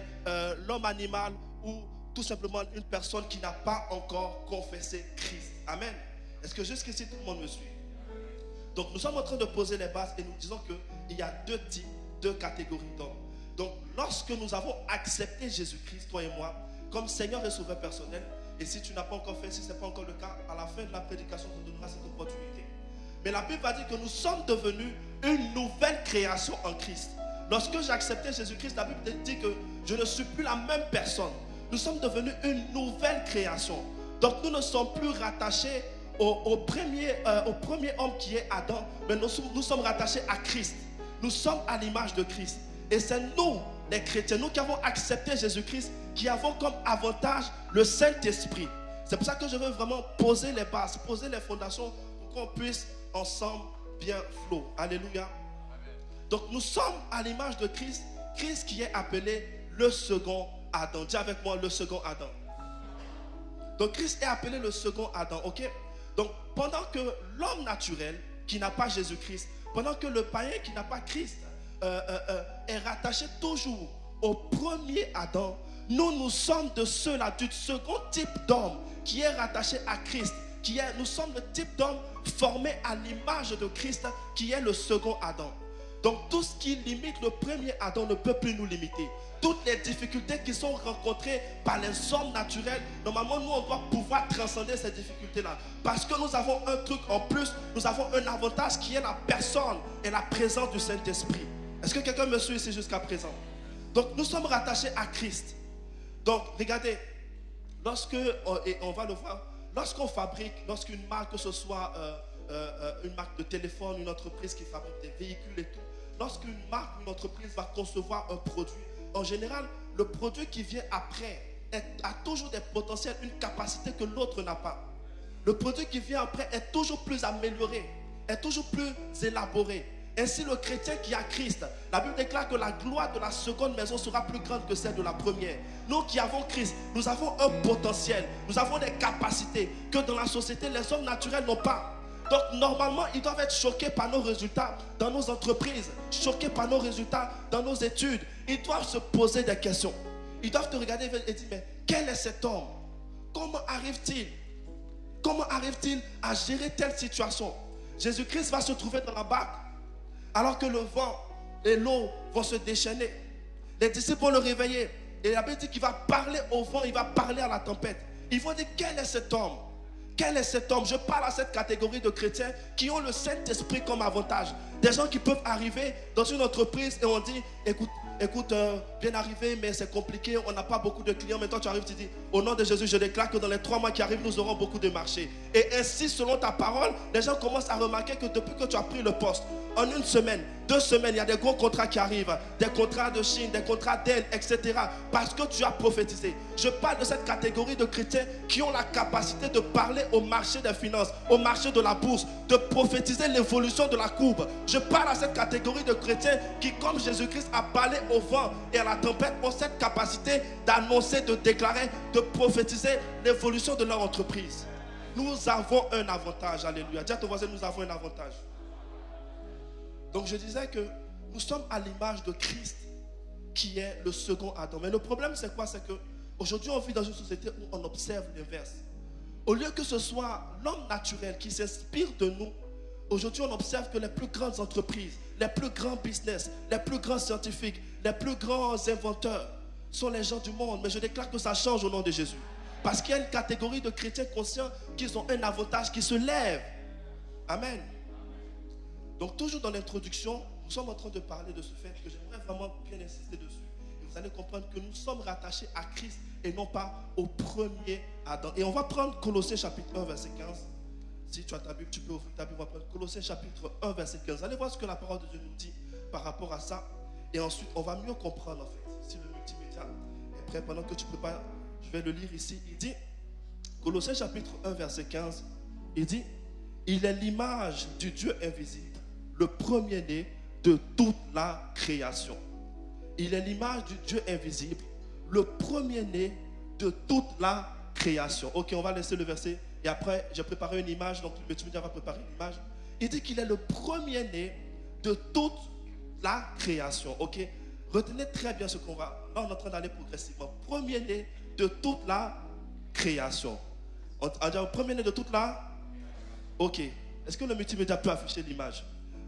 l'homme animal, ou tout simplement une personne qui n'a pas encore confessé Christ. Amen. Est-ce que jusqu'ici tout le monde me suit? Donc nous sommes en train de poser les bases et nous disons qu'il y a deux types, deux catégories d'hommes. Donc, lorsque nous avons accepté Jésus-Christ, toi et moi, comme Seigneur et Sauveur personnel, et si tu n'as pas encore fait, si ce n'est pas encore le cas, à la fin de la prédication, on te donnera cette opportunité. Mais la Bible va dire que nous sommes devenus une nouvelle création en Christ. Lorsque j'ai accepté Jésus-Christ, la Bible dit que je ne suis plus la même personne. Nous sommes devenus une nouvelle création. Donc nous ne sommes plus rattachés au premier homme qui est Adam, mais nous sommes rattachés à Christ. Nous sommes à l'image de Christ. Et c'est nous, les chrétiens, nous qui avons accepté Jésus-Christ, qui avons comme avantage le Saint-Esprit. C'est pour ça que je veux vraiment poser les bases, poser les fondations pour qu'on puisse ensemble bien flow. Alléluia. Donc nous sommes à l'image de Christ, Christ qui est appelé le second Adam. Dis avec moi, le second Adam. Donc Christ est appelé le second Adam, ok? Donc pendant que l'homme naturel qui n'a pas Jésus-Christ, pendant que le païen qui n'a pas Christ est rattaché toujours au premier Adam, nous sommes de ceux-là, du second type d'homme qui est rattaché à Christ. Nous sommes le type d'homme formé à l'image de Christ qui est le second Adam. Donc tout ce qui limite le premier Adam ne peut plus nous limiter. Toutes les difficultés qui sont rencontrées par les hommes naturels, normalement nous on doit pouvoir transcender ces difficultés-là. Parce que nous avons un truc en plus, nous avons un avantage qui est la personne et la présence du Saint-Esprit. Est-ce que quelqu'un me suit ici jusqu'à présent? Donc nous sommes rattachés à Christ. Donc regardez, et on va le voir, lorsqu'on fabrique, lorsqu'une marque, que ce soit une marque de téléphone, une entreprise qui fabrique des véhicules et tout, lorsqu'une marque, une entreprise va concevoir un produit, en général, le produit qui vient après a toujours des potentiels, une capacité que l'autre n'a pas. Le produit qui vient après est toujours plus amélioré, est toujours plus élaboré. Ainsi, le chrétien qui a Christ, la Bible déclare que la gloire de la seconde maison sera plus grande que celle de la première. Nous qui avons Christ, nous avons un potentiel, nous avons des capacités que dans la société, les hommes naturels n'ont pas. Donc normalement, ils doivent être choqués par nos résultats dans nos entreprises, choqués par nos résultats dans nos études. Ils doivent se poser des questions. Ils doivent te regarder et dire, mais quel est cet homme? Comment arrive-t-il? Comment arrive-t-il à gérer telle situation? Jésus-Christ va se trouver dans la barque alors que le vent et l'eau vont se déchaîner. Les disciples vont le réveiller. Et la Bible dit qu'il va parler au vent, il va parler à la tempête. Ils vont dire, quel est cet homme? Quel est cet homme? Je parle à cette catégorie de chrétiens qui ont le Saint-Esprit comme avantage. Des gens qui peuvent arriver dans une entreprise et on dit, écoute, bien arrivé, mais c'est compliqué, on n'a pas beaucoup de clients. Mais toi, tu arrives, tu dis, au nom de Jésus, je déclare que dans les 3 mois qui arrivent, nous aurons beaucoup de marchés. Et ainsi, selon ta parole, les gens commencent à remarquer que depuis que tu as pris le poste, en 1 semaine, 2 semaines, il y a des gros contrats qui arrivent, des contrats de Chine, des contrats d'Inde, etc. Parce que tu as prophétisé. Je parle de cette catégorie de chrétiens qui ont la capacité de parler au marché des finances, au marché de la bourse, de prophétiser l'évolution de la courbe. Je parle à cette catégorie de chrétiens qui, comme Jésus-Christ a parlé au vent et à la tempête, ont cette capacité d'annoncer, de déclarer, de prophétiser l'évolution de leur entreprise. Nous avons un avantage, alléluia. Dis à ton voisin, nous avons un avantage. Donc je disais que nous sommes à l'image de Christ qui est le second Adam. Mais le problème c'est quoi? C'est qu'aujourd'hui on vit dans une société où on observe l'inverse. Au lieu que ce soit l'homme naturel qui s'inspire de nous, aujourd'hui on observe que les plus grandes entreprises, les plus grands business, les plus grands scientifiques, les plus grands inventeurs sont les gens du monde. Mais je déclare que ça change au nom de Jésus. Parce qu'il y a une catégorie de chrétiens conscients qui ont un avantage, qui se lèvent. Amen. Donc toujours dans l'introduction, nous sommes en train de parler de ce fait que j'aimerais vraiment bien insister dessus. Et vous allez comprendre que nous sommes rattachés à Christ et non pas au premier Adam. Et on va prendre Colossiens chapitre 1 verset 15. Si tu as ta Bible, tu peux ouvrir ta Bible. On va prendre Colossiens chapitre 1 verset 15. Allez voir ce que la parole de Dieu nous dit par rapport à ça. Et ensuite, on va mieux comprendre en fait. Si le multimédia est prêt, pendant que tu prépares, je vais le lire ici. Il dit, Colossiens chapitre 1 verset 15, il dit, il est l'image du Dieu invisible, le premier-né de toute la création. Il est l'image du Dieu invisible, le premier-né de toute la création. Ok, on va laisser le verset. Et après, j'ai préparé une image, donc le multimédia va préparer une image. Il dit qu'il est le premier-né de toute la création. Ok, retenez très bien ce qu'on va. Là, on est en train d'aller progressivement. Premier-né de toute la création. On dit le premier-né de toute la... Ok. Est-ce que le multimédia peut afficher l'image?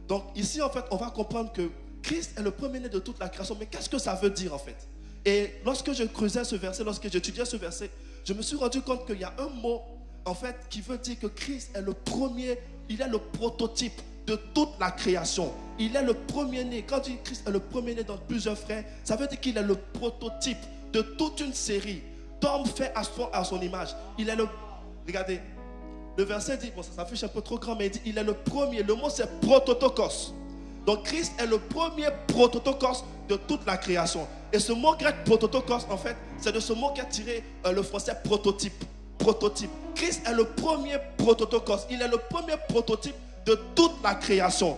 Donc ici, en fait, on va comprendre que Christ est le premier-né de toute la création. Mais qu'est-ce que ça veut dire en fait? Et lorsque je creusais ce verset, lorsque j'étudiais ce verset, je me suis rendu compte qu'il y a un mot en fait qui veut dire que Christ est le premier, il est le prototype de toute la création. Il est le premier-né. Quand dit Christ est le premier-né dans plusieurs frères, ça veut dire qu'il est le prototype de toute une série d'hommes faits à son image. Il est le... Regardez, le verset dit, bon ça s'affiche un peu trop grand, mais il dit, il est le premier. Le mot c'est prototokos. Donc Christ est le premier prototokos de toute la création. Et ce mot grec prototokos, en fait, c'est de ce mot qu'a tiré le français prototype. Prototype. Christ est le premier prototokos. Il est le premier prototype de toute la création.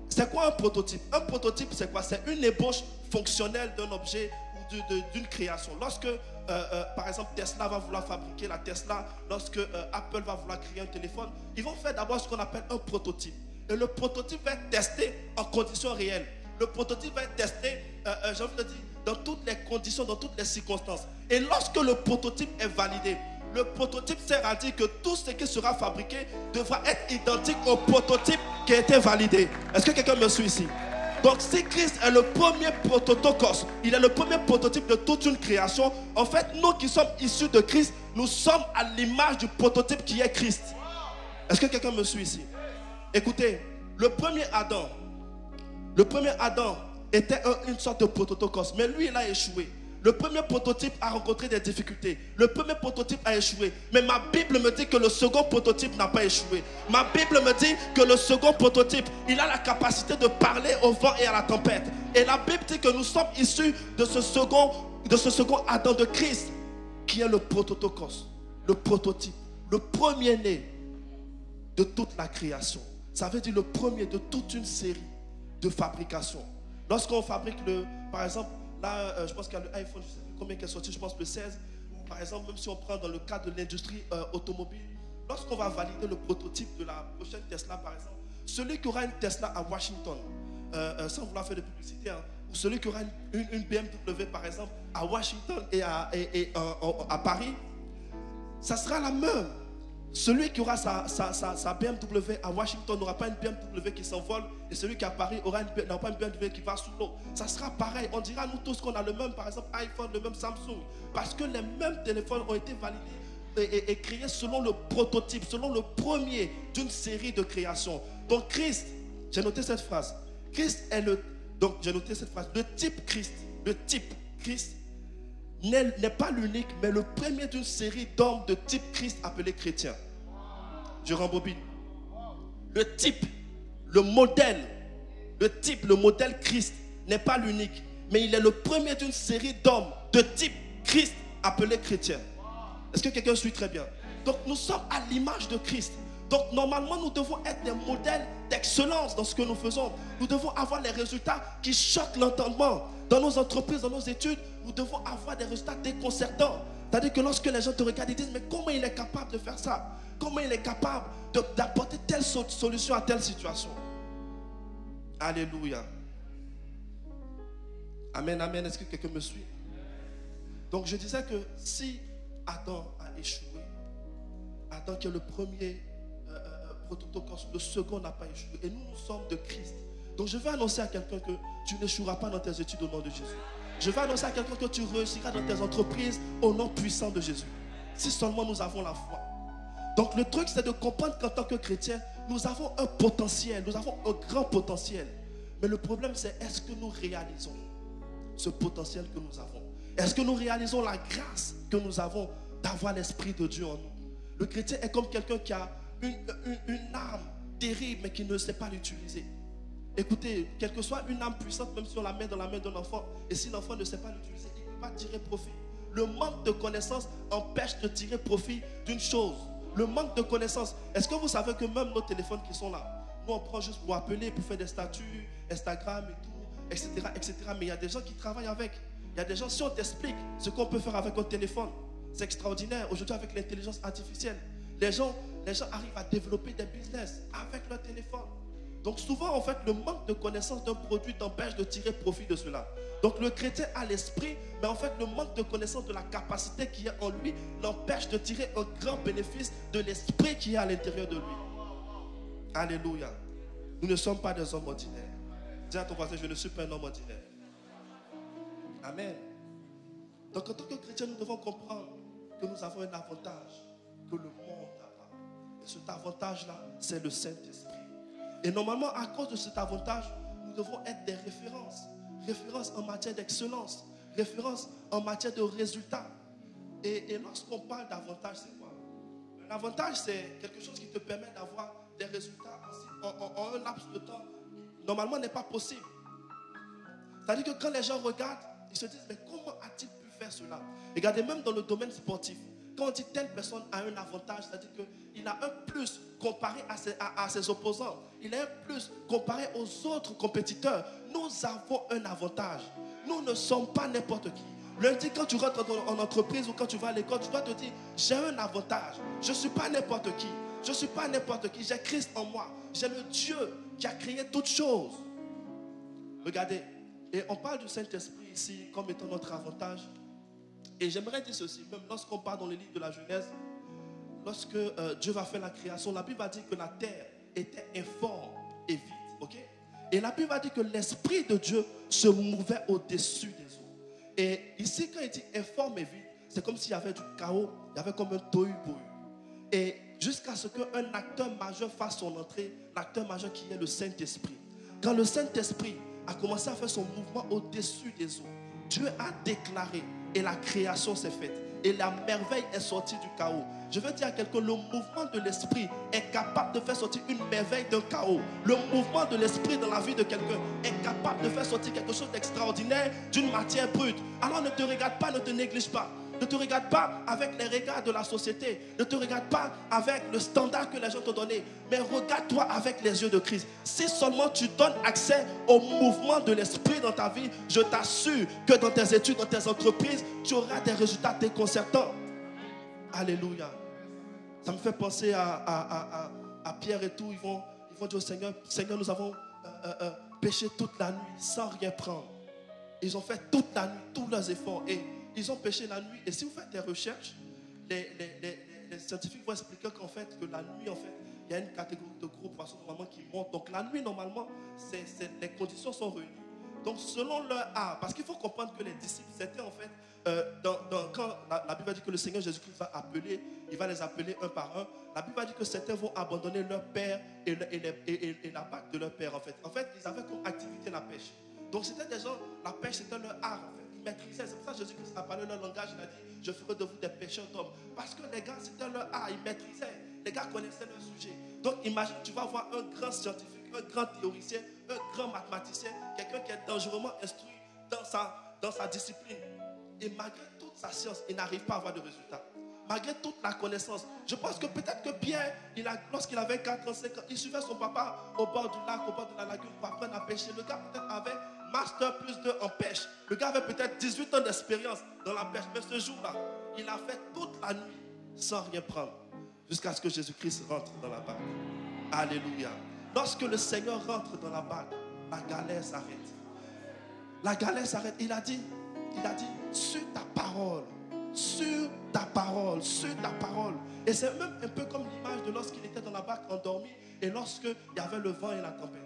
C'est quoi un prototype? Un prototype, c'est quoi? C'est une ébauche fonctionnelle d'un objet ou d'une création. Lorsque, par exemple, Tesla va vouloir fabriquer la Tesla, lorsque Apple va vouloir créer un téléphone, ils vont faire d'abord ce qu'on appelle un prototype. Et le prototype va être testé en conditions réelles. Le prototype va être testé, j'ai envie de dire, dans toutes les conditions, dans toutes les circonstances. Et lorsque le prototype est validé, le prototype sert à dire que tout ce qui sera fabriqué devra être identique au prototype qui a été validé. Est-ce que quelqu'un me suit ici? Donc si Christ est le premier prototokos, il est le premier prototype de toute une création, en fait nous qui sommes issus de Christ, nous sommes à l'image du prototype qui est Christ. Est-ce que quelqu'un me suit ici? Écoutez, le premier Adam était une sorte de prototokos, mais lui il a échoué. Le premier prototype a rencontré des difficultés. Le premier prototype a échoué. Mais ma Bible me dit que le second prototype n'a pas échoué. Ma Bible me dit que le second prototype, il a la capacité de parler au vent et à la tempête. Et la Bible dit que nous sommes issus de ce second Adam de Christ, qui est le prototokos, le prototype, le premier-né de toute la création. Ça veut dire le premier de toute une série de fabrication. Lorsqu'on fabrique par exemple, là, je pense qu'il y a le iPhone, je ne sais plus combien qui est sorti, je pense le 16. Par exemple, même si on prend dans le cadre de l'industrie automobile, lorsqu'on va valider le prototype de la prochaine Tesla, par exemple, celui qui aura une Tesla à Washington, sans vouloir faire de publicité, hein, ou celui qui aura une BMW, par exemple, à Washington et à Paris, ça sera la même. Celui qui aura sa BMW à Washington n'aura pas une BMW qui s'envole, et celui qui est à Paris n'aura pas une BMW qui va sous l'eau. Ça sera pareil. On dira nous tous qu'on a le même, par exemple, iPhone, le même Samsung, parce que les mêmes téléphones ont été validés et créés selon le prototype, selon le premier d'une série de créations. Donc Christ, j'ai noté cette phrase. Christ est le type Christ n'est pas l'unique, mais le premier d'une série d'hommes de type Christ appelés chrétiens. Je rembobine. Le type, le modèle Christ n'est pas l'unique, mais il est le premier d'une série d'hommes de type Christ appelés chrétiens. Est-ce que quelqu'un suit très bien? Donc nous sommes à l'image de Christ. Donc normalement nous devons être des modèles d'excellence dans ce que nous faisons. Nous devons avoir les résultats qui choquent l'entendement. Dans nos entreprises, dans nos études, nous devons avoir des résultats déconcertants. C'est-à-dire que lorsque les gens te regardent, ils disent, mais comment il est capable de faire ça? Comment il est capable d'apporter telle solution à telle situation? Alléluia. Amen, amen. Est-ce que quelqu'un me suit? Donc je disais que si Adam a échoué, Adam qui est le premier prototokos, le second n'a pas échoué. Et nous sommes de Christ. Donc je vais annoncer à quelqu'un que tu n'échoueras pas dans tes études au nom de Jésus. Je vais annoncer à quelqu'un que tu réussiras dans tes entreprises au nom puissant de Jésus. Si seulement nous avons la foi. Donc le truc c'est de comprendre qu'en tant que chrétien, nous avons un potentiel, nous avons un grand potentiel. Mais le problème c'est est-ce que nous réalisons ce potentiel que nous avons? Est-ce que nous réalisons la grâce que nous avons d'avoir l'Esprit de Dieu en nous? Le chrétien est comme quelqu'un qui a une âme terrible mais qui ne sait pas l'utiliser. Écoutez, quelle que soit une âme puissante, même si on la met dans la main d'un enfant, et si l'enfant ne sait pas l'utiliser, il ne peut pas tirer profit. Le manque de connaissance empêche de tirer profit d'une chose. Le manque de connaissance. Est-ce que vous savez que même nos téléphones qui sont là, nous on prend juste pour appeler, pour faire des statuts, Instagram et tout, etc., etc. Mais il y a des gens qui travaillent avec. Il y a des gens, si on t'explique ce qu'on peut faire avec un téléphone, c'est extraordinaire. Aujourd'hui avec l'intelligence artificielle, les gens arrivent à développer des business avec leur téléphone. Donc souvent, en fait, le manque de connaissance d'un produit t'empêche de tirer profit de cela. Donc le chrétien a l'esprit, mais en fait, le manque de connaissance de la capacité qui est en lui l'empêche de tirer un grand bénéfice de l'esprit qui est à l'intérieur de lui. Alléluia. Nous ne sommes pas des hommes ordinaires. Dis à ton voisin, je ne suis pas un homme ordinaire. Amen. Donc en tant que chrétien, nous devons comprendre que nous avons un avantage que le monde n'a pas. Et cet avantage-là, c'est le Saint-Esprit. Et normalement, à cause de cet avantage, nous devons être des références. Références en matière d'excellence. Références en matière de résultats. Et lorsqu'on parle d'avantage, c'est quoi? Un avantage, c'est quelque chose qui te permet d'avoir des résultats en un laps de temps. Normalement, n'est pas possible. C'est-à-dire que quand les gens regardent, ils se disent, mais comment a-t-il pu faire cela? Regardez, même dans le domaine sportif, quand on dit telle personne a un avantage, c'est-à-dire qu'il a un plus comparé à ses opposants. Il a un plus comparé aux autres compétiteurs. Nous avons un avantage. Nous ne sommes pas n'importe qui. Lundi, quand tu rentres en entreprise ou quand tu vas à l'école, tu dois te dire, j'ai un avantage. Je ne suis pas n'importe qui. Je ne suis pas n'importe qui. J'ai Christ en moi. J'ai le Dieu qui a créé toutes choses. Regardez, et on parle du Saint-Esprit ici comme étant notre avantage. Et j'aimerais dire ceci, même lorsqu'on parle dans les livres de la Genèse, lorsque Dieu va faire la création, la Bible va dire que la terre était informe et vide. Ok? Et la Bible va dire que l'Esprit de Dieu se mouvait au-dessus des eaux. Et ici, quand il dit informe et vide, c'est comme s'il y avait du chaos, il y avait comme un tohu-bohu. Et jusqu'à ce qu'un acteur majeur fasse son entrée, l'acteur majeur qui est le Saint-Esprit. Quand le Saint-Esprit a commencé à faire son mouvement au-dessus des eaux, Dieu a déclaré et la création s'est faite. Et la merveille est sortie du chaos. Je veux dire à quelqu'un, le mouvement de l'esprit est capable de faire sortir une merveille d'un chaos. Le mouvement de l'esprit dans la vie de quelqu'un est capable de faire sortir quelque chose d'extraordinaire d'une matière brute. Alors ne te regarde pas, ne te néglige pas. Ne te regarde pas avec les regards de la société. Ne te regarde pas avec le standard que les gens t'ont donné. Mais regarde-toi avec les yeux de Christ. Si seulement tu donnes accès au mouvement de l'esprit dans ta vie, je t'assure que dans tes études, dans tes entreprises, tu auras des résultats déconcertants. Alléluia. Ça me fait penser à Pierre et tout. Ils vont dire au Seigneur, Seigneur, nous avons péché toute la nuit sans rien prendre. Ils ont fait toute la nuit, tous leurs efforts. Et ils ont péché la nuit. Et si vous faites des recherches, les scientifiques vont expliquer qu'en fait, que la nuit, en fait, il y a une catégorie de gros poissons normalement qui montent. Donc la nuit, normalement, les conditions sont réunies. Donc selon leur art, parce qu'il faut comprendre que les disciples, c'était en fait, quand la Bible dit que le Seigneur Jésus-Christ va appeler, il va les appeler un par un. La Bible dit que certains vont abandonner leur père et la barque de leur père, en fait. En fait, ils avaient comme activité la pêche. Donc c'était des gens, la pêche c'était leur art, en fait. Ils maîtrisaient. C'est pour ça que Jésus-Christ a parlé leur langage. Il a dit, je ferai de vous des pêcheurs d'hommes. Parce que les gars, c'était leur art. Ils maîtrisaient. Les gars connaissaient leur sujet. Donc imagine, tu vas voir un grand scientifique, un grand théoricien, un grand mathématicien, quelqu'un qui est dangereusement instruit dans sa discipline. Et malgré toute sa science, il n'arrive pas à avoir de résultats. Malgré toute la connaissance. Je pense que peut-être que Pierre, lorsqu'il avait 4 ans, 5 ans, il suivait son papa au bord du lac, au bord de la lagune pour apprendre à pêcher. Le gars peut-être avait Master plus 2 en pêche. Le gars avait peut-être 18 ans d'expérience dans la pêche. Mais ce jour-là, il a fait toute la nuit sans rien prendre. Jusqu'à ce que Jésus-Christ rentre dans la barque. Alléluia. Lorsque le Seigneur rentre dans la barque, la galère s'arrête. La galère s'arrête. Il a dit, sur ta parole. Sur ta parole. Sur ta parole. Et c'est même un peu comme l'image de lorsqu'il était dans la barque endormi et lorsqu'il y avait le vent et la tempête.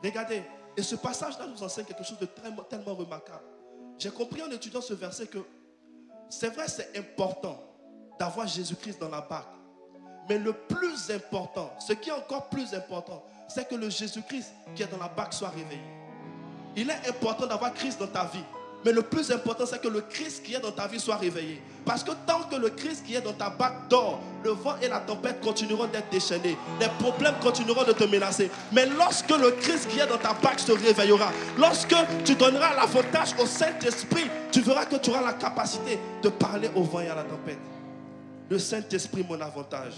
Regardez. Et ce passage-là nous enseigne quelque chose de tellement remarquable. J'ai compris en étudiant ce verset que c'est vrai, c'est important d'avoir Jésus-Christ dans la barque. Mais le plus important, ce qui est encore plus important, c'est que le Jésus-Christ qui est dans la barque soit réveillé. Il est important d'avoir Christ dans ta vie. Mais le plus important, c'est que le Christ qui est dans ta vie soit réveillé. Parce que tant que le Christ qui est dans ta barque dort, le vent et la tempête continueront d'être déchaînés. Les problèmes continueront de te menacer. Mais lorsque le Christ qui est dans ta barque se réveillera, lorsque tu donneras l'avantage au Saint-Esprit, tu verras que tu auras la capacité de parler au vent et à la tempête. Le Saint-Esprit, mon avantage.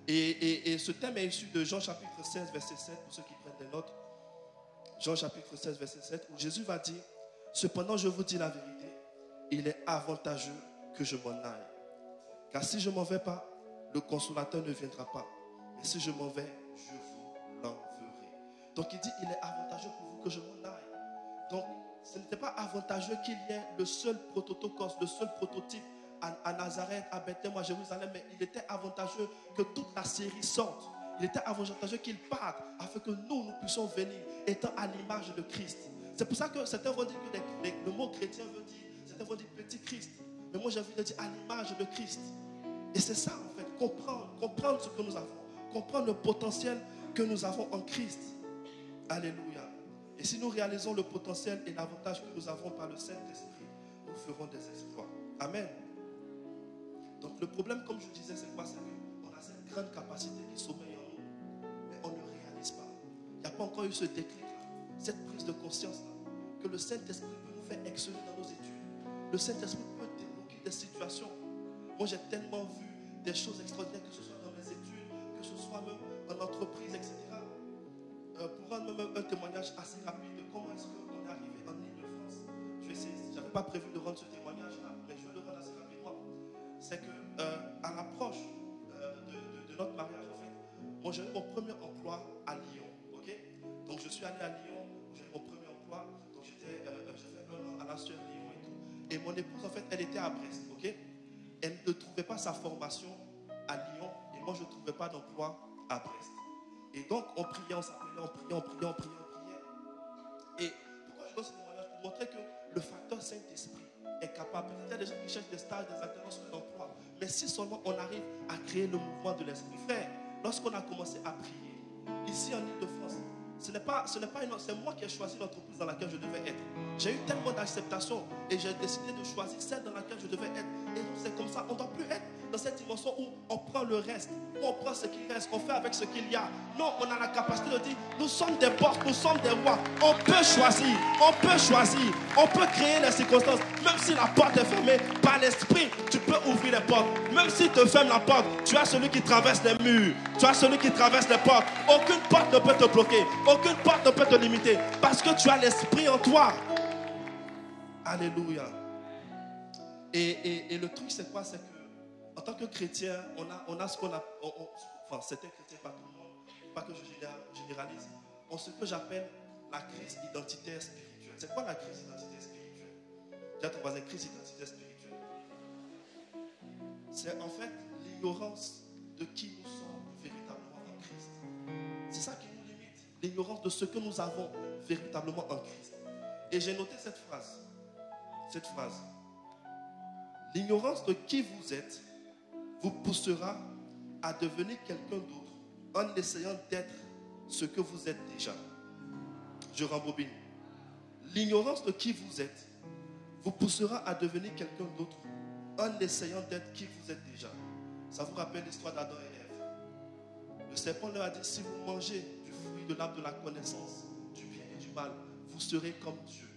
Et ce thème est issu de Jean chapitre 16, verset 7, pour ceux qui prennent des notes. Jean chapitre 16, verset 7, où Jésus va dire, cependant, je vous dis la vérité, il est avantageux que je m'en aille. Car si je ne m'en vais pas, le consolateur ne viendra pas. Mais si je m'en vais, je vous l'enverrai. Donc il dit, il est avantageux pour vous que je m'en aille. Donc ce n'était pas avantageux qu'il y ait le seul prototokos, le seul prototype à Nazareth, à Bethléem, à Jérusalem, mais il était avantageux que toute la série sorte. il était avantageux qu'il parte afin que nous puissions venir étant à l'image de Christ. C'est pour ça que certains vont dire que le mot chrétien veut dire, certains vont dire petit Christ. Mais moi j'ai envie de dire à l'image de Christ. Et c'est ça en fait, comprendre ce que nous avons, comprendre le potentiel que nous avons en Christ. Alléluia. Et si nous réalisons le potentiel et l'avantage que nous avons par le Saint-Esprit, nous ferons des exploits. Amen. Donc le problème, comme je disais, c'est quoi? C'est qu'on a cette grande capacité qui sommeille en nous, mais on ne réalise pas. Il n'y a pas encore eu ce déclic-là, cette prise de conscience-là, que le Saint-Esprit peut nous faire exceller dans nos études. Le Saint-Esprit peut débloquer des situations. Moi, j'ai tellement vu des choses extraordinaires, que ce soit dans mes études, que ce soit même en entreprise, etc. Pour rendre même un témoignage assez rapide de comment est-ce qu'on est arrivé en Île-de-France. Je vais essayer, je n'avais pas prévu de rendre ce témoignage-là, mais je vais le rendre assez rapidement. C'est qu'à l'approche de notre mariage, en fait, moi j'ai eu mon premier emploi à Lyon. Okay? Donc je suis allé à Lyon, j'ai eu mon premier emploi. Donc j'ai fait 1 an à la Sueur Lyon et tout. Et mon épouse, en fait, elle était à Brest. Okay? Elle ne trouvait pas sa formation à Lyon et moi je ne trouvais pas d'emploi à Brest. Et donc on priait, on s'appelait, on priait. Et pourquoi je donne ce témoignage? Pour montrer que le facteur Saint-Esprit est capable. Il y a des gens qui cherchent des stages, des alternances sur l'emploi. Mais si seulement on arrive à créer le mouvement de l'Esprit. Frère, lorsqu'on a commencé à prier, ici en Île-de-France, c'est moi qui ai choisi l'entreprise dans laquelle je devais être. J'ai eu tellement d'acceptation et j'ai décidé de choisir celle dans laquelle je devais être. Et donc c'est comme ça, on ne doit plus être dans cette dimension où on prend le reste, où on prend ce qui reste, on fait avec ce qu'il y a. Non, on a la capacité de dire, nous sommes des portes, nous sommes des rois. On peut choisir, on peut créer les circonstances. Même si la porte est fermée, par l'esprit, tu peux ouvrir les portes. Même si tu fermes la porte, tu as celui qui traverse les murs, tu as celui qui traverse les portes. Aucune porte ne peut te bloquer, aucune porte ne peut te limiter, parce que tu as l'esprit en toi. Alléluia. Et le truc c'est quoi? C'est que en tant que chrétien, on a ce qu'on a. Enfin, c'était chrétien, pas tout le monde, pas que je généralise. On a ce que j'appelle la crise identitaire spirituelle. C'est quoi la crise identitaire spirituelle? Déjà, ton voisin, crise identitaire spirituelle. C'est en fait l'ignorance de qui nous sommes véritablement en Christ. C'est ça qui nous limite. L'ignorance de ce que nous avons véritablement en Christ. Et j'ai noté cette phrase. L'ignorance de qui vous êtes vous poussera à devenir quelqu'un d'autre en essayant d'être ce que vous êtes déjà. Je rembobine. L'ignorance de qui vous êtes vous poussera à devenir quelqu'un d'autre en essayant d'être qui vous êtes déjà. Ça vous rappelle l'histoire d'Adam et Ève. Le serpent leur a dit, si vous mangez du fruit de l'arbre de la connaissance du bien et du mal, vous serez comme Dieu.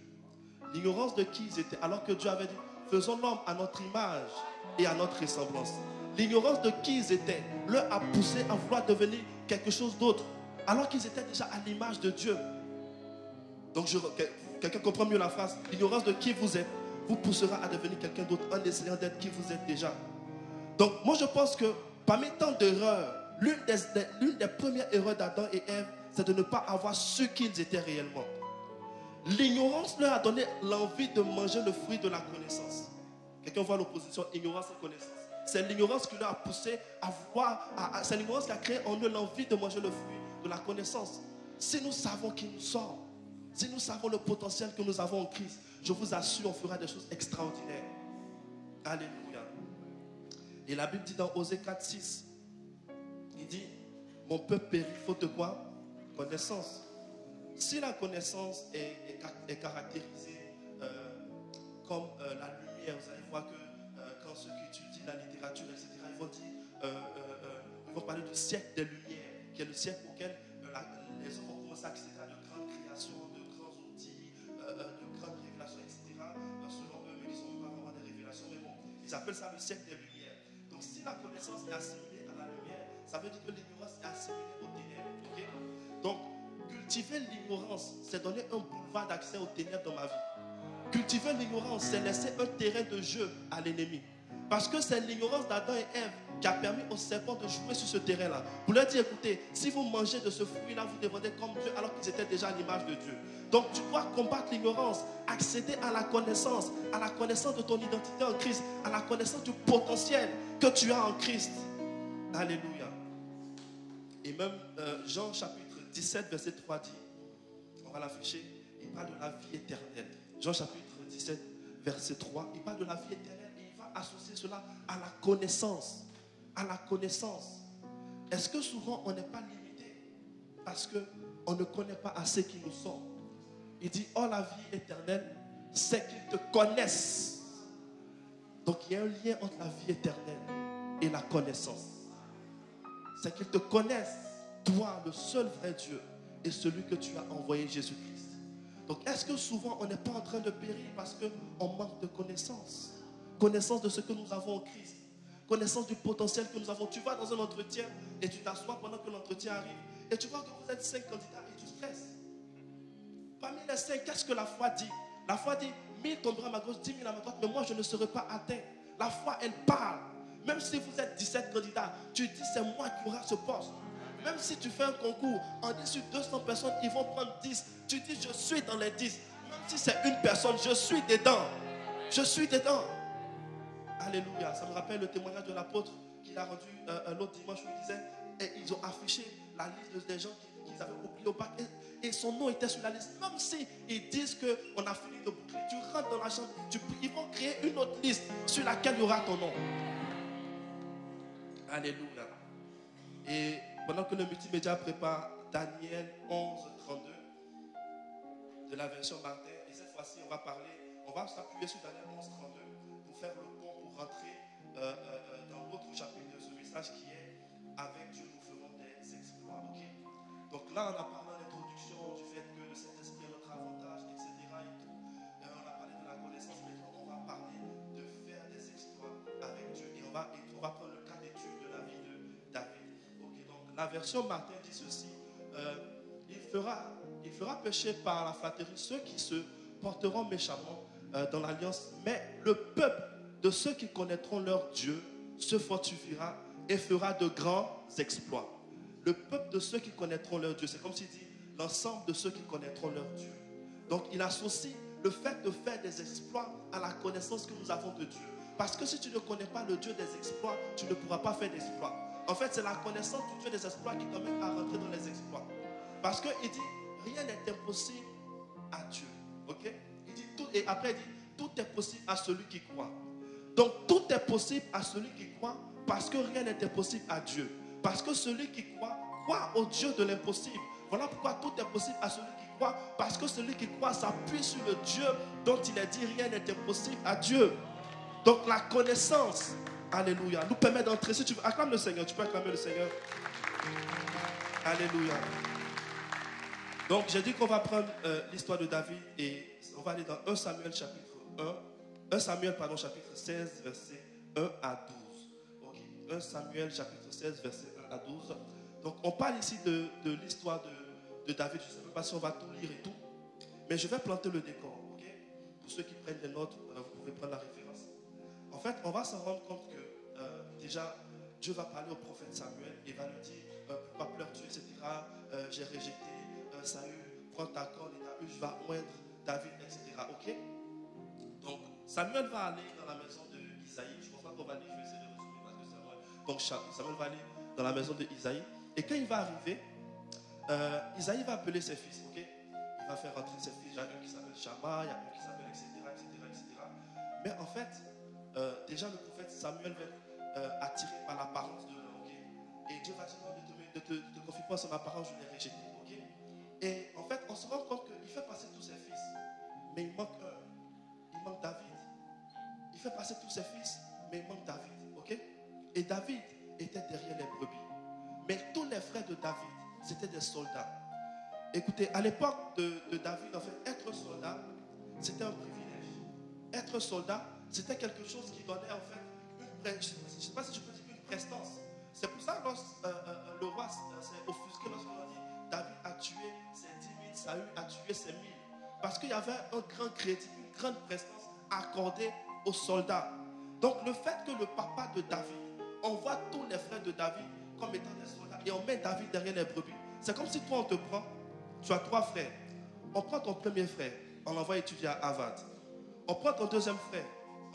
L'ignorance de qui ils étaient, alors que Dieu avait dit, faisons l'homme à notre image et à notre ressemblance. L'ignorance de qui ils étaient leur a poussé à vouloir devenir quelque chose d'autre, alors qu'ils étaient déjà à l'image de Dieu. Donc, quelqu'un comprend mieux la phrase? L'ignorance de qui vous êtes vous poussera à devenir quelqu'un d'autre en essayant d'être qui vous êtes déjà. Donc, moi, je pense que parmi tant d'erreurs, l'une des premières erreurs d'Adam et Ève, c'est de ne pas avoir su qui ils étaient réellement. L'ignorance leur a donné l'envie de manger le fruit de la connaissance. Quelqu'un voit l'opposition, ignorance et connaissance. C'est l'ignorance qui leur a poussé à voir, c'est l'ignorance qui a créé en eux l'envie de manger le fruit de la connaissance. Si nous savons qui nous sommes, si nous savons le potentiel que nous avons en Christ, je vous assure, on fera des choses extraordinaires. Alléluia. Et la Bible dit dans Osée 4:6, il dit, mon peuple périt faute de quoi? Connaissance. Si la connaissance est caractérisée comme la lumière, vous allez voir que quand ceux qui étudient la littérature, etc., ils vont dire, ils vont parler du siècle des Lumières, qui est le siècle auquel les hommes ont commencé à accéder à de grandes créations, de grands outils, de grandes révélations, etc. Selon eux, mais ils ne sont pas vraiment des révélations, mais bon, ils appellent ça le siècle des Lumières. Donc si la connaissance est assimilée à la lumière, ça veut dire que l'ignorance est assimilée aux ténèbres. Okay? Donc, cultiver l'ignorance, c'est donner un boulevard d'accès aux ténèbres dans ma vie. Cultiver l'ignorance, c'est laisser un terrain de jeu à l'ennemi. Parce que c'est l'ignorance d'Adam et Ève qui a permis au serpent de jouer sur ce terrain-là. Pour leur dire, écoutez, si vous mangez de ce fruit-là, vous devenez comme Dieu, alors qu'ils étaient déjà à l'image de Dieu. Donc tu dois combattre l'ignorance, accéder à la connaissance de ton identité en Christ, à la connaissance du potentiel que tu as en Christ. Alléluia. Et même Jean chapitre 17, verset 3 dit, on va l'afficher, il parle de la vie éternelle. Jean chapitre 17, verset 3, il parle de la vie éternelle et il va associer cela à la connaissance. À la connaissance. Est-ce que souvent on n'est pas limité parce qu'on ne connaît pas assez qui nous sommes? Il dit, oh la vie éternelle, c'est qu'ils te connaissent. Donc il y a un lien entre la vie éternelle et la connaissance. C'est qu'ils te connaissent, toi, le seul vrai Dieu, et celui que tu as envoyé, Jésus-Christ. Donc est-ce que souvent on n'est pas en train de périr parce qu'on manque de connaissance? Connaissance de ce que nous avons en Christ. Connaissance du potentiel que nous avons. Tu vas dans un entretien et tu t'assois pendant que l'entretien arrive et tu vois que vous êtes 5 candidats et tu stresses. Parmi les 5, qu'est-ce que la foi dit? La foi dit 1000 tomberont à ma gauche, 10 000 à ma droite, mais moi je ne serai pas atteint. La foi, elle parle. Même si vous êtes 17 candidats, tu dis c'est moi qui aurai ce poste. Même si tu fais un concours, on dit sur 200 personnes, ils vont prendre 10. Tu dis je suis dans les 10. Même si c'est une personne, je suis dedans. Je suis dedans. Alléluia. Ça me rappelle le témoignage de l'apôtre qu'il a rendu l'autre dimanche où il disait, et ils ont affiché la liste des gens qu'ils avaient oublié au bac. Et son nom était sur la liste. Même si ils disent qu'on a fini de boucler, tu rentres dans la chambre, ils vont créer une autre liste sur laquelle il y aura ton nom. Alléluia. Et pendant que le multimédia prépare Daniel 11, 32 de la version Martin, et cette fois-ci on va s'appuyer sur Daniel 11, 32 pour faire le pont, pour rentrer dans l'autre chapitre de ce message qui est avec Dieu nous ferons des exploits. Okay? Donc là on a parlé en introduction du fait que le Saint-Esprit est notre avantage, etc. Et tout. On a parlé de la connaissance, mais on va parler de faire des exploits avec Dieu. Et on va prendre le cas d'étude de la vie de David. Okay, donc la version Martin dit ceci, il fera pécher par la flatterie ceux qui se porteront méchamment dans l'alliance, mais le peuple de ceux qui connaîtront leur Dieu se fortifiera et fera de grands exploits. Le peuple de ceux qui connaîtront leur Dieu, c'est comme s'il dit l'ensemble de ceux qui connaîtront leur Dieu. Donc il associe le fait de faire des exploits à la connaissance que nous avons de Dieu. Parce que si tu ne connais pas le Dieu des exploits, tu ne pourras pas faire d'exploits. En fait, c'est la connaissance du Dieu des exploits qui t'amène à rentrer dans les exploits. Parce qu'il dit, rien n'est impossible à Dieu. Ok? Il dit tout, et après il dit, tout est possible à celui qui croit. Donc tout est possible à celui qui croit, parce que rien n'est impossible à Dieu. Parce que celui qui croit au Dieu de l'impossible. Voilà pourquoi tout est possible à celui qui croit, parce que celui qui croit s'appuie sur le Dieu dont il a dit rien n'est impossible à Dieu. Donc la connaissance, alléluia, nous permet d'entrer. Si tu veux, acclame le Seigneur, tu peux acclamer le Seigneur. Alléluia. Donc j'ai dit qu'on va prendre l'histoire de David et on va aller dans 1 Samuel chapitre 1 Samuel chapitre 16 verset 1 à 12. Okay. 1 Samuel chapitre 16 verset 1 à 12. Donc on parle ici de l'histoire de David. Je ne sais pas si on va tout lire et tout, mais je vais planter le décor. Okay? Pour ceux qui prennent des notes, vous pouvez prendre la référence. En fait, on va s'en rendre compte que déjà Dieu va parler au prophète Samuel et va lui dire pourquoi pleures-tu, etc. J'ai rejeté Saül, prends ta corne et ta huche, va oindre David, etc. Ok? Donc Samuel va aller dans la maison d'Isaïe. Je ne pense pas qu'on va lire, je vais essayer de résumer parce que c'est moi. Donc Samuel va aller dans la maison d'Isaïe. Et quand il va arriver, Isaïe va appeler ses fils. Ok? Il va faire rentrer ses fils. Il y a un qui s'appelle Shama, il y a un qui s'appelle etc. Mais en fait, déjà le prophète Samuel va être attiré par l'apparence de l'homme. Okay? Et Dieu va dire non, ne te confie pas son apparence, je l'ai rejeté. Okay? Et en fait, on se rend compte qu'il fait passer tous ses fils, mais il manque un. Il manque David. Il fait passer tous ses fils, mais il manque David. Okay? Et David était derrière les brebis. Mais tous les frères de David, c'était des soldats. Écoutez, à l'époque de David, en fait, être soldat, c'était un privilège. Être soldat, c'était quelque chose qui donnait en fait je ne sais pas si je peux dire une prestance. C'est pour ça que le roi s'est offusqué lorsqu'on a dit David a tué ses 10 000, Saül a tué ses 1000. Parce qu'il y avait un grand crédit, une grande prestance accordée aux soldats. Donc le fait que le papa de David envoie tous les frères de David comme étant des soldats et on met David derrière les brebis, c'est comme si toi on te prend, tu as 3 frères. On prend ton premier frère, on l'envoie étudier à Harvard. On prend ton deuxième frère,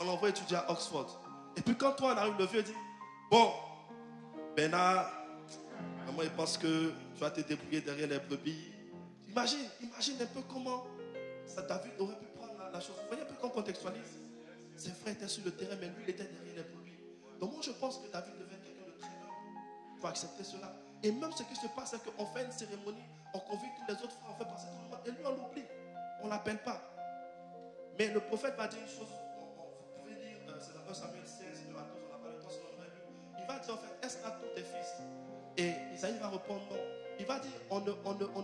on l'envoie étudier à Oxford. Et puis quand toi on arrive, le vieux dit, bon, Bernard, Maman, il pense que tu vas te débrouiller derrière les brebis. Imagine un peu comment ça, David aurait pu prendre la chose. Vous voyez un peu qu'on contextualise. Ses frères étaient sur le terrain, mais lui, il était derrière les brebis. Donc moi, je pense que David devait être quelqu'un de très humble pour accepter cela. Et même ce qui se passe, c'est qu'on fait une cérémonie, on convie tous les autres frères, on fait passer tout le monde, et lui, on l'oublie. On ne l'appelle pas. Mais le prophète va dire une chose, vous pouvez lire, c'est dans 1 Samuel 16, de à 12, on n'a pas le temps, sur le revue. Il va dire en fait, est-ce à tous tes fils? Et Isaïe va répondre non. Il va dire, on ne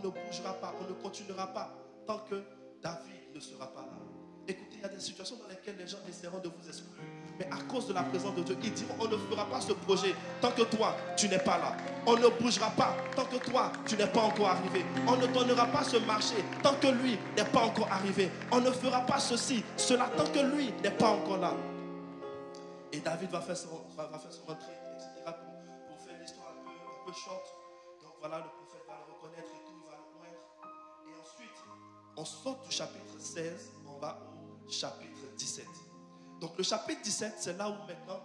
bougera pas, on ne continuera pas tant que David ne sera pas là. Écoutez, il y a des situations dans lesquelles les gens essaieront de vous exclure. Mais à cause de la présence de Dieu, ils diront, on ne fera pas ce projet tant que toi, tu n'es pas là. On ne bougera pas tant que toi, tu n'es pas encore arrivé. On ne donnera pas ce marché tant que lui n'est pas encore arrivé. On ne fera pas ceci, cela tant que lui n'est pas encore là. Et David va faire son entrée, etc. pour faire l'histoire un peu short. Donc voilà, le prophète va le reconnaître et tout, il va le poindre. Et ensuite, on sort du chapitre 16, on va au chapitre 17. Donc le chapitre 17, c'est là où maintenant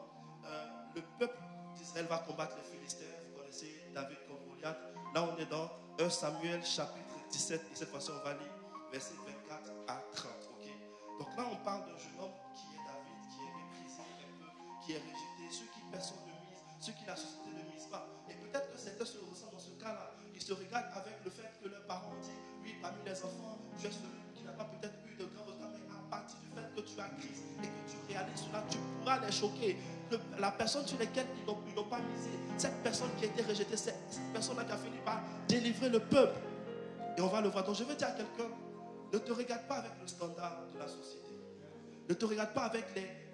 le peuple d'Israël va combattre les Philistins. Vous connaissez David contre Goliath. Là on est dans 1 Samuel chapitre 17. Et cette fois-ci on va lire versets 24 à 30. Okay? Donc là on parle d'un jeune homme qui est David, qui est méprisé un peu, qui est rejeté, ceux qui personne ne mise, ceux qui la société ne mise pas. Et peut-être que certains se ressentent dans ce cas-là. Ils se regardent avec le fait que leurs parents ont dit, oui, parmi les enfants, tu es celui qui n'a pas peut-être eu de grands résultats, mais à partir du fait que tu as Christ et que tu réalises cela, tu pourras les choquer. La personne sur laquelle ils n'ont pas misé, cette personne qui a été rejetée, cette personne-là qui a fini par délivrer le peuple. Et on va le voir. Donc je veux dire à quelqu'un, ne te regarde pas avec le standard de la société. Ne te regarde pas avec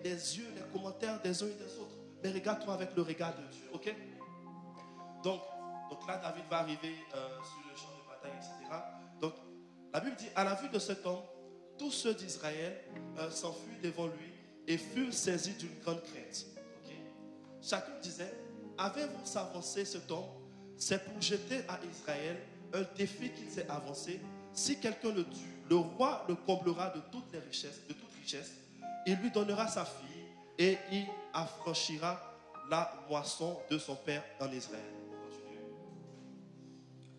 les yeux, les commentaires des uns et des autres, mais regarde-toi avec le regard de Dieu. Ok? Donc là, David va arriver sur le champ de bataille, etc. Donc, la Bible dit, à la vue de cet homme, tous ceux d'Israël s'enfuirent devant lui et furent saisis d'une grande crainte. Okay? Chacun disait, avez-vous avancé cet homme? C'est pour jeter à Israël un défi qu'il s'est avancé. Si quelqu'un le tue, le roi le comblera de toutes les richesses, de toute richesse. Il lui donnera sa fille et il affranchira la moisson de son père en Israël.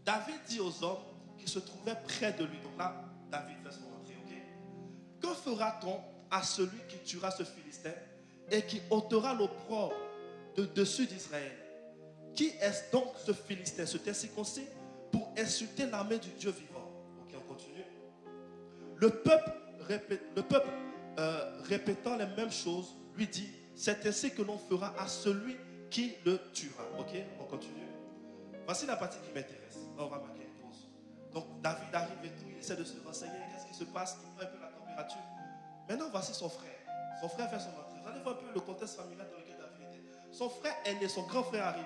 David dit aux hommes qui se trouvaient près de lui. Donc là, David fait son entrée. Okay? Que fera-t-on à celui qui tuera ce Philistin et qui ôtera l'opprobre de dessus d'Israël? Qui est donc ce Philistin, cet incirconcis, pour insulter l'armée du Dieu vivant? Ok, on continue. Le peuple répétant les mêmes choses, lui dit, c'est ainsi que l'on fera à celui qui le tuera. Ok, on continue. Voici la partie qui m'intéresse. Là, on va marquer une pause. Donc, David arrive et tout, il essaie de se renseigner. Qu'est-ce qui se passe? Il prend un peu la température. Maintenant, voici son frère. Son frère fait son entrée. Vous allez voir un peu le contexte familial dans lequel David était. Son frère aîné, son grand frère arrive.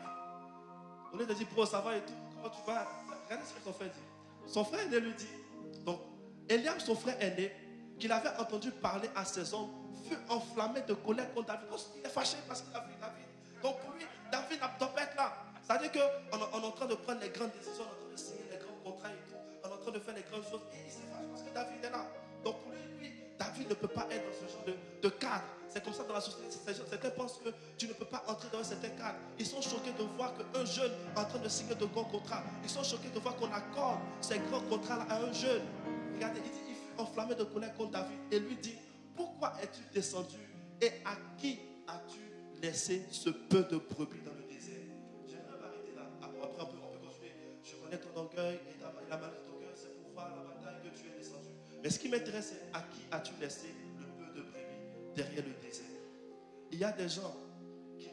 Au lieu de dire, bro, ça va et tout, comment tu vas? Regardez ce que son frère dit. Son frère aîné lui dit, donc, Eliam, son frère aîné, qu'il avait entendu parler à ses hommes, fut enflammé de colère contre David. Il est fâché parce qu'il a vu David. Donc, pour lui, David ne doit pas être là. C'est-à-dire qu'on est en train de prendre les grandes décisions, on est en train de signer les grands contrats et tout, on est en train de faire les grandes choses. Et il se fâche parce que David est là. Donc pour lui, David ne peut pas être dans ce genre de cadre. C'est comme ça dans la société. Certains pensent que tu ne peux pas entrer dans un certain cadre. Ils sont choqués de voir qu'un jeune est en train de signer de grands contrats. Ils sont choqués de voir qu'on accorde ces grands contrats-là à un jeune. Regardez, il dit, il fut enflammé de colère contre David et lui dit, pourquoi es-tu descendu et à qui as-tu laissé ce peu de brebis dans le désert? J'aimerais m'arrêter là. Après, on peut continuer. Je connais ton orgueil et la maladie de ton cœur, c'est pour voir la bataille que tu es descendu. Mais ce qui m'intéresse, c'est à qui as-tu laissé le peu de brebis derrière le désert? Il y a des gens qui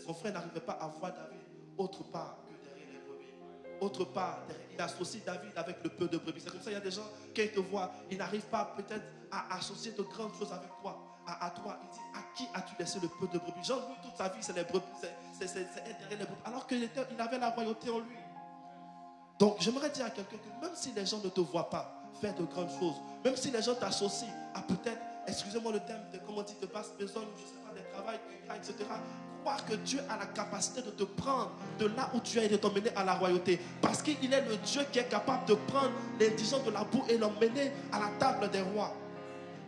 son frère n'arrivait pas à voir David autre part que derrière les brebis. Autre part, il associe David avec le peu de brebis. C'est comme ça, il y a des gens qui te voient, ils n'arrivent pas peut-être à associer de grandes choses avec toi. À toi, il dit, à qui as-tu laissé le peu de brebis? Jean-Louis, toute sa vie, c'est les brebis, c'est derrière les brebis. Alors qu'il avait la royauté en lui. Donc, j'aimerais dire à quelqu'un que même si les gens ne te voient pas faire de grandes choses, même si les gens t'associent à peut-être, excusez-moi le terme, de, comment on dit, de basse besogne, je ne sais pas, des travails, etc., croire que Dieu a la capacité de te prendre de là où tu es et de t'emmener à la royauté. Parce qu'il est le Dieu qui est capable de prendre les indigents de la boue et l'emmener à la table des rois.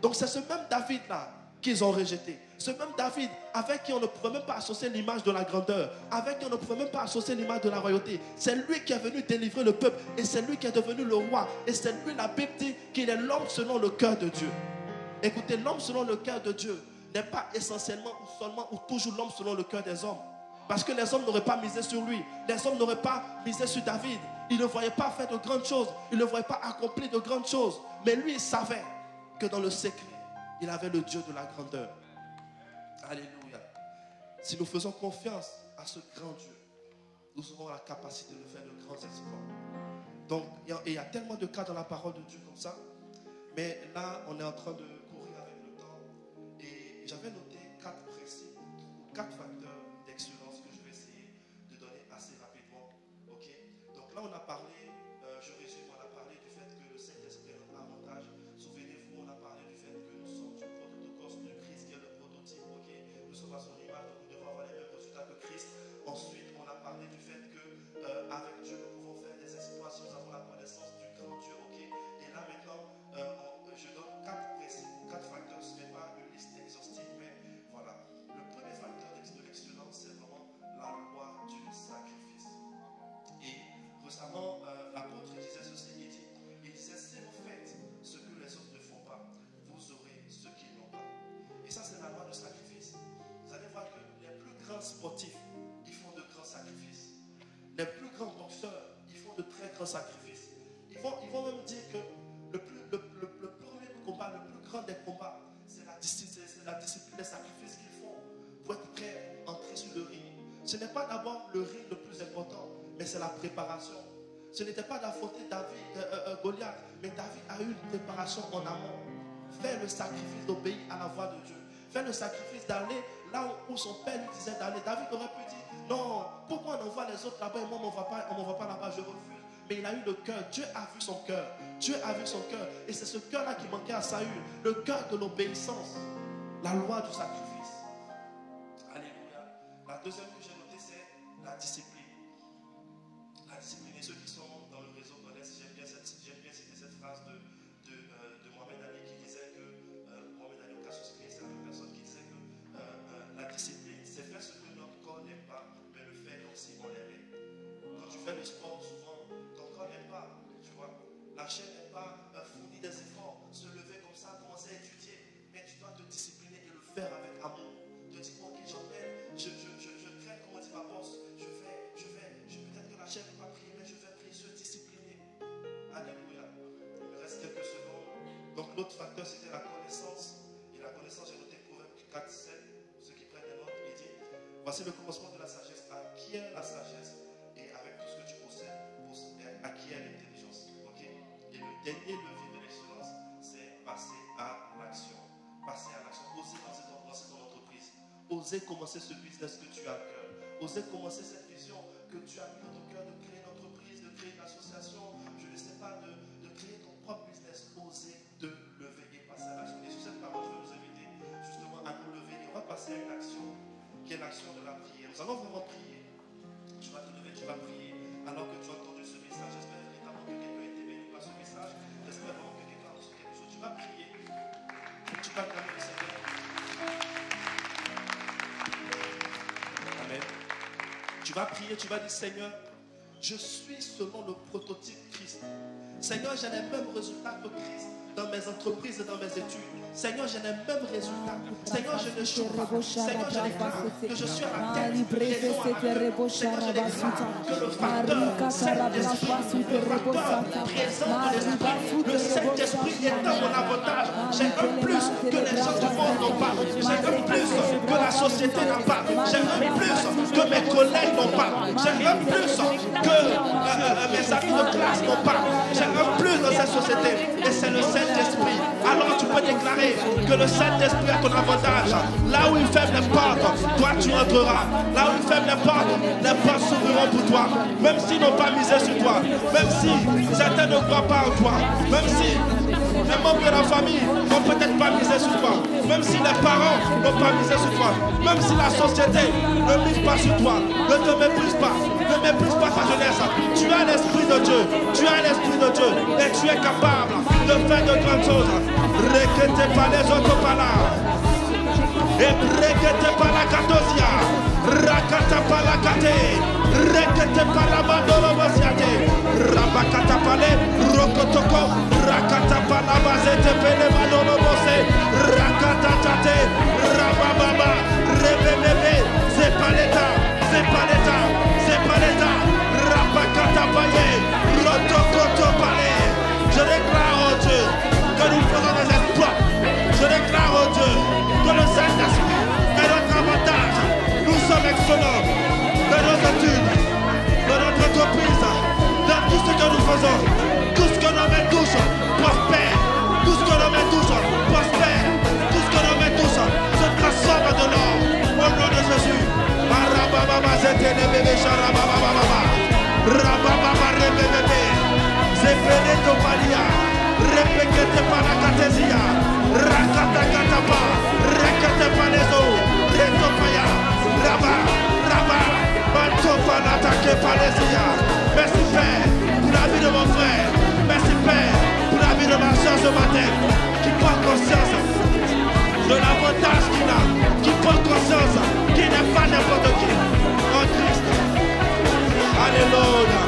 Donc, c'est ce même David-là qu'ils ont rejeté. Ce même David, avec qui on ne pouvait même pas associer l'image de la grandeur, avec qui on ne pouvait même pas associer l'image de la royauté, c'est lui qui est venu délivrer le peuple et c'est lui qui est devenu le roi. Et c'est lui, la Bible dit qu'il est l'homme selon le cœur de Dieu. Écoutez, l'homme selon le cœur de Dieu n'est pas essentiellement ou seulement ou toujours l'homme selon le cœur des hommes. Parce que les hommes n'auraient pas misé sur lui. Les hommes n'auraient pas misé sur David. Ils ne voyaient pas faire de grandes choses. Ils ne voyaient pas accomplir de grandes choses. Mais lui, il savait que dans le secret, il avait le Dieu de la grandeur. Alléluia. Si nous faisons confiance à ce grand Dieu, nous aurons la capacité de faire de grands exploits. Donc, il y a tellement de cas dans la parole de Dieu comme ça. Mais là, on est en train de courir avec le temps. Et j'avais noté 4 principes, 4 facteurs d'excellence que je vais essayer de donner assez rapidement. Ok? Donc là, on a parlé, je résume, on a parlé du fait que le Saint-Esprit est notre avantage. Souvenez-vous, on a parlé du fait que nous sommes du prototokos de Christ qui est le prototype. Ok? Nous sommes à son image, donc nous devons avoir les mêmes résultats que Christ. Ensuite, on a parlé du fait que avec Dieu, nous pouvons faire des exploits si nous avons la connaissance du grand Dieu. Ok? Et là, maintenant, je donne 4 principes, 4 facteurs. Ce n'est pas une liste exhaustive, mais voilà. Le premier facteur de l'excellence, c'est vraiment la loi du sacrifice. Et récemment, l'apôtre disait ceci, il disait, si vous faites ce que les autres ne font pas, vous aurez ce qu'ils n'ont pas. Et ça, c'est la loi du sacrifice. Vous allez voir que les plus grands sportifs, ils font de grands sacrifices. Les plus grands boxeurs, ils font de très grands sacrifices. Ils vont même dire que le premier combat, le plus grand des combats, c'est la discipline des sacrifices qu'ils font pour être prêts à entrer sur le ring. Ce n'est pas d'abord le ring le plus important, mais c'est la préparation. Ce n'était pas d'affronter Goliath, mais David a eu une préparation en amont. Faire le sacrifice d'obéir à la voix de Dieu. Faire le sacrifice d'aller là où son père lui disait d'aller. David aurait pu dire, non, pourquoi on envoie les autres là-bas et moi on ne m'envoie pas là-bas, je refuse. Mais il a eu le cœur. Dieu a vu son cœur. Dieu a vu son cœur. Et c'est ce cœur-là qui manquait à Saül. Le cœur de l'obéissance. La loi du sacrifice. Alléluia. La deuxième que j'ai notée, c'est la discipline. La discipline. Et ceux qui sont dans le réseau connaissent, j'aime bien citer cette phrase de Mohamed Ali qui disait que Mohamed Ali Cassius Clay, c'est la même personne qui disait que la discipline, c'est faire ce que notre corps n'aime pas, mais le faire comme si on l'aimait. Quand tu fais le sport, souvent, ton corps n'aime pas, tu vois. La chair n'aime pas fournir des efforts, se lever comme ça, commencer à étudier. Mais tu dois te discipliner et le faire avec amour. Te dire, ok, j'emmène, je traîne, comment dit ma boss, peut-être que la chair ne va pas prier, mais je vais prier, se discipliner. Alléluia. Il me reste quelques secondes. Donc l'autre facteur, c'était la connaissance. Et la connaissance, j'ai noté Proverbe 4, 7. Ceux qui prennent des notes, il dit, voici le commencement de la sagesse. Acquiert la sagesse. Et avec tout ce que tu possèdes, acquiert l'intelligence. Okay? Et le dernier levier de l'excellence, c'est passer à l'action. Passer à l'action. Oser lancer ton entreprise. Oser commencer ce business que tu as à cœur. Oser commencer cette vision que tu as mis dans ton cœur de créer une entreprise, de créer une association, je ne sais pas, de créer ton propre business. Oser te lever et passer à l'action. Et sur cette parole, je vais vous inviter justement à nous lever. Et on va passer à une action qui est l'action de la prière. Nous allons vraiment prier. Tu vas te lever, tu vas prier. Alors que tu as entendu ce message, j'espère véritablement que quelqu'un a été béni par ce message. J'espère vraiment que quelqu'un a reçu quelque chose. Tu vas prier. Tu vas clamer le Seigneur. Amen. Tu vas prier, tu vas dire, Seigneur, je suis selon le prototype Christ. Seigneur, j'ai les mêmes résultats que Christ dans mes entreprises et dans mes études. Seigneur, j'ai les mêmes résultats. Seigneur, je ne choque pas. Seigneur, je déclare que je suis à la tête. Seigneur, je déclare que le facteur Saint-Esprit, le facteur présent de l'Esprit, le Saint-Esprit est dans mon avantage. J'ai un plus que les gens du monde n'ont pas. J'ai un plus que la société n'a pas. J'ai un plus que mes collègues n'ont pas. J'ai un plus que mes amis de classe n'ont pas. J'ai un plus dans cette société. Et c'est le Saint-Esprit. Alors tu peux déclarer que le Saint-Esprit a ton avantage. Là où il ferme les portes, toi tu entreras. Là où il ferme les portes s'ouvriront pour toi. Même s'ils n'ont pas misé sur toi. Même si certains ne croient pas en toi. Même si les membres de la famille n'ont peut-être pas misé sur toi. Même si les parents n'ont pas misé sur toi. Même si la société ne mise pas sur toi. Ne te méprise pas. Ne méprise pas ta jeunesse. Tu as l'Esprit de Dieu. Tu as l'Esprit de Dieu. Et tu es capable de faire de grandes choses. Requêtez pas les autres par là. Et brekete palakatosia. Rakata palakate. Rekete palamandolo basiate. Rabakata pale. Rokotoko. Rakata palabazete pele mandolo bose. Rakata tate. Rabababa. Rebebebe. Zepaleta. Zepaleta. Zepaleta. Rabakata paye. Rotokoto pale. Je déclare au Dieu que nous faisons des exploits. Je déclare au Dieu que le Saint-Esprit est notre avantage. Nous sommes excellents dans nos études, dans notre entreprise, dans tout ce que nous faisons. Tout ce que nos mains touchent prospère. Tout ce que nos mains touchent prospère. Tout ce que nos mains touchent se transforme de l'or. Au nom de Jésus. Rabababa zete bébé charabababa. Rabababa rebébé. Zepele topalia. Repekete palakatesia. Rakata katapa. Rekete palezo. Retopaya. Raba. Raba. Mantopa n'attaque palesia. Merci Père pour la vie de mon frère. Merci Père pour la vie de ma soeur ce matin. Qui prend conscience de l'avantage qu'il a. Qui prend conscience qu'il n'est pas n'importe qui. En Christ. Alléluia.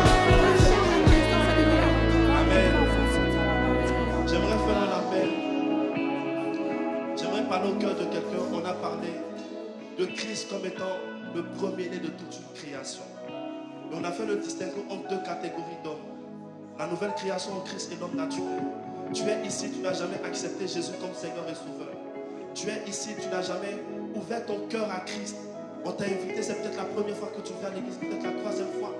Parler au cœur de quelqu'un, on a parlé de Christ comme étant le premier-né de toute une création. Et on a fait le distinguo entre deux catégories d'hommes. La nouvelle création en Christ et l'homme naturel. Tu es ici, tu n'as jamais accepté Jésus comme Seigneur et Sauveur. Tu es ici, tu n'as jamais ouvert ton cœur à Christ. On t'a invité, c'est peut-être la première fois que tu viens à l'église, peut-être la troisième fois.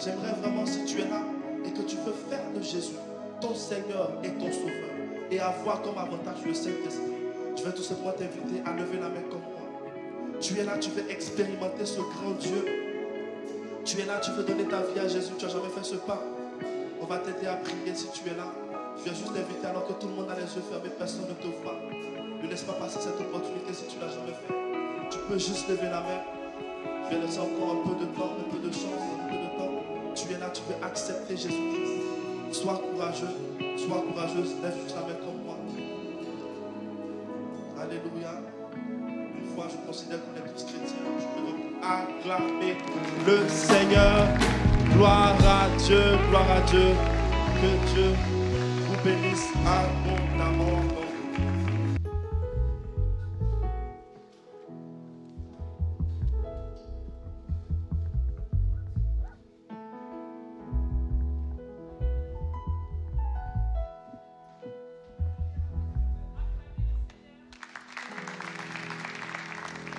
J'aimerais vraiment, si tu es là et que tu veux faire de Jésus ton Seigneur et ton Sauveur et avoir comme avantage le Saint-Esprit, je vais tout simplement t'inviter à lever la main comme moi. Tu es là, tu veux expérimenter ce grand Dieu. Tu es là, tu veux donner ta vie à Jésus. Tu n'as jamais fait ce pas. On va t'aider à prier si tu es là. Je viens juste t'inviter alors que tout le monde a les yeux fermés, personne ne te voit. Ne laisse pas passer cette opportunité si tu ne l'as jamais fait. Tu peux juste lever la main. Je vais laisser encore un peu de temps, un peu de chance, un peu de temps. Tu es là, tu veux accepter Jésus-Christ. Sois courageux, sois courageuse. Lève juste la main comme moi. Alléluia. Une fois, je considère qu'on est tous chrétiens. Je peux donc acclamer le Seigneur. Gloire à Dieu, gloire à Dieu. Que Dieu vous bénisse abondamment.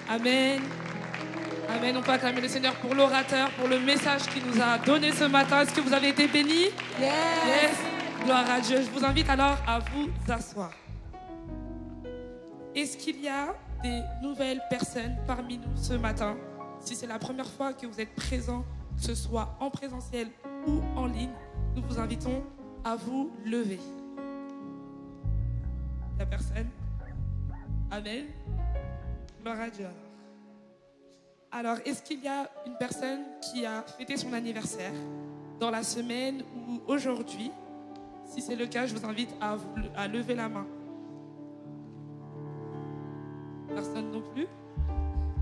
Amen. Amen. On peut acclamer le Seigneur pour l'orateur, pour le message qu'il nous a donné ce matin. Est-ce que vous avez été bénis? Yes. Gloire à Dieu. Je vous invite alors à vous asseoir. Est-ce qu'il y a des nouvelles personnes parmi nous ce matin? Si c'est la première fois que vous êtes présents, que ce soit en présentiel ou en ligne, nous vous invitons à vous lever. Il n'y a personne? Amen. Gloire à Dieu. Alors, est-ce qu'il y a une personne qui a fêté son anniversaire dans la semaine ou aujourd'hui? Si c'est le cas, je vous invite à lever la main. Personne non plus?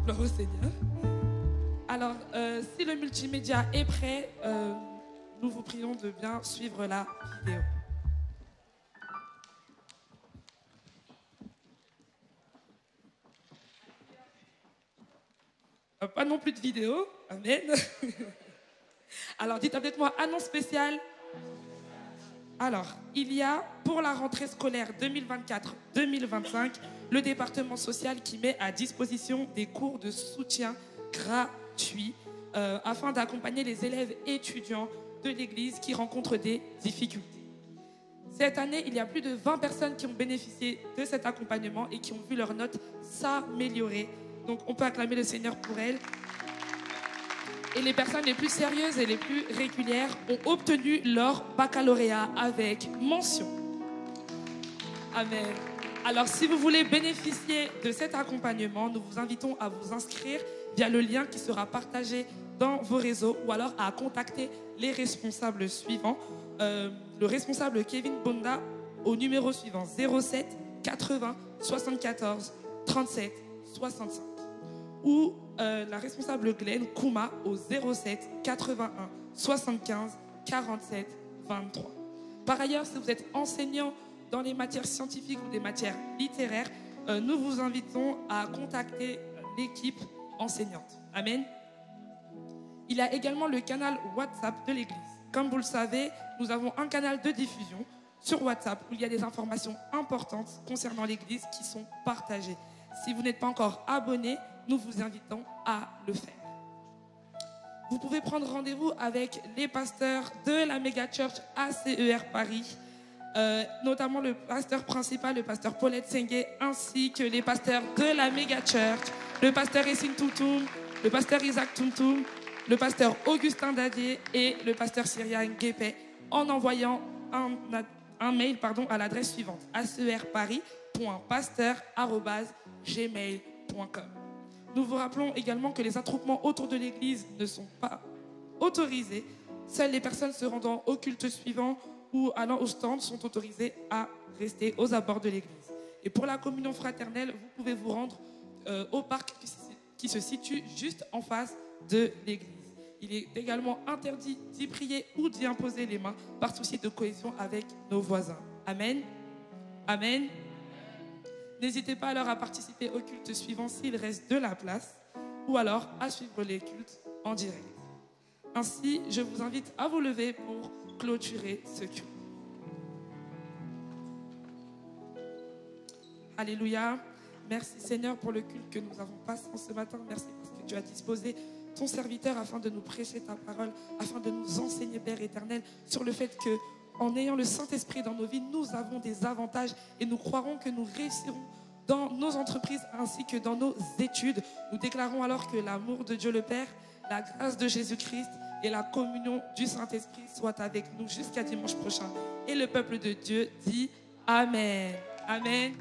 Gloire au Seigneur. Alors, si le multimédia est prêt, nous vous prions de bien suivre la vidéo. Pas non plus de vidéo. Amen. Alors, dites avec moi, annonce spéciale. Alors, il y a pour la rentrée scolaire 2024-2025, le département social qui met à disposition des cours de soutien gratuits afin d'accompagner les élèves étudiants de l'Église qui rencontrent des difficultés. Cette année, il y a plus de 20 personnes qui ont bénéficié de cet accompagnement et qui ont vu leurs notes s'améliorer. Donc, on peut acclamer le Seigneur pour elles. Et les personnes les plus sérieuses et les plus régulières ont obtenu leur baccalauréat avec mention. Amen. Alors, si vous voulez bénéficier de cet accompagnement, nous vous invitons à vous inscrire via le lien qui sera partagé dans vos réseaux ou alors à contacter les responsables suivants. Le responsable Kevin Bonda au numéro suivant 07 80 74 37 65. Ou la responsable Glenn Kouma au 07 81 75 47 23. Par ailleurs, si vous êtes enseignant dans les matières scientifiques ou des matières littéraires, nous vous invitons à contacter l'équipe enseignante. Amen. Il y a également le canal WhatsApp de l'Église. Comme vous le savez, nous avons un canal de diffusion sur WhatsApp où il y a des informations importantes concernant l'Église qui sont partagées. Si vous n'êtes pas encore abonné, nous vous invitons à le faire. Vous pouvez prendre rendez-vous avec les pasteurs de la Mega Church ACER Paris, notamment le pasteur principal, le pasteur Paulette Sengue, ainsi que les pasteurs de la Mega Church, le pasteur Essine Toutoum, le pasteur Isaac Toutoum, le pasteur Augustin Dadier et le pasteur Cyrian Guépé, en envoyant un mail à l'adresse suivante, acerparis.pasteur@gmail.com. Nous vous rappelons également que les attroupements autour de l'église ne sont pas autorisés. Seules les personnes se rendant au culte suivant ou allant au stand sont autorisées à rester aux abords de l'église. Et pour la communion fraternelle, vous pouvez vous rendre au parc qui se situe juste en face de l'église. Il est également interdit d'y prier ou d'y imposer les mains par souci de cohésion avec nos voisins. Amen. Amen. N'hésitez pas alors à participer au culte suivant s'il reste de la place ou alors à suivre les cultes en direct. Ainsi, je vous invite à vous lever pour clôturer ce culte. Alléluia. Merci Seigneur pour le culte que nous avons passé ce matin. Merci parce que tu as disposé ton serviteur afin de nous prêcher ta parole, afin de nous enseigner, Père éternel, sur le fait que en ayant le Saint-Esprit dans nos vies, nous avons des avantages et nous croirons que nous réussirons dans nos entreprises ainsi que dans nos études. Nous déclarons alors que l'amour de Dieu le Père, la grâce de Jésus-Christ et la communion du Saint-Esprit soient avec nous jusqu'à dimanche prochain. Et le peuple de Dieu dit Amen. Amen.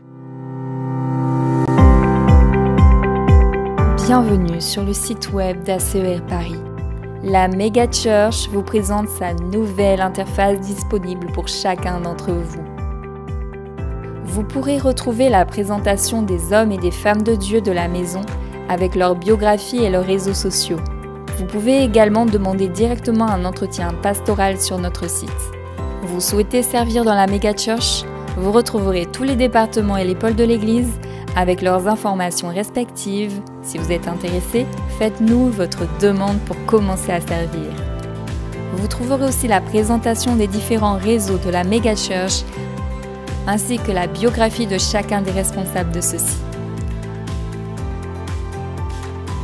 Bienvenue sur le site web d'ACER Paris. La Mega Church vous présente sa nouvelle interface disponible pour chacun d'entre vous. Vous pourrez retrouver la présentation des hommes et des femmes de Dieu de la maison avec leur biographie et leurs réseaux sociaux. Vous pouvez également demander directement un entretien pastoral sur notre site. Vous souhaitez servir dans la Mega Church? Vous retrouverez tous les départements et les pôles de l'Église avec leurs informations respectives. Si vous êtes intéressé, faites-nous votre demande pour commencer à servir. Vous trouverez aussi la présentation des différents réseaux de la Mega Church ainsi que la biographie de chacun des responsables de ceux-ci.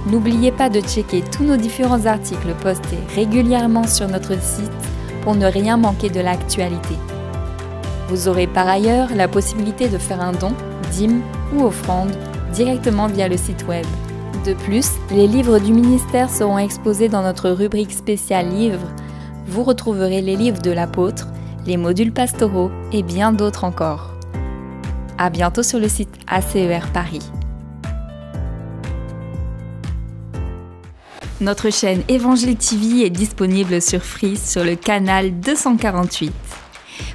N'oubliez pas de checker tous nos différents articles postés régulièrement sur notre site pour ne rien manquer de l'actualité. Vous aurez par ailleurs la possibilité de faire un don, dîme ou offrande directement via le site web. De plus, les livres du ministère seront exposés dans notre rubrique spéciale livres. Vous retrouverez les livres de l'apôtre, les modules pastoraux et bien d'autres encore. À bientôt sur le site ACER Paris. Notre chaîne Évangile TV est disponible sur Free sur le canal 248.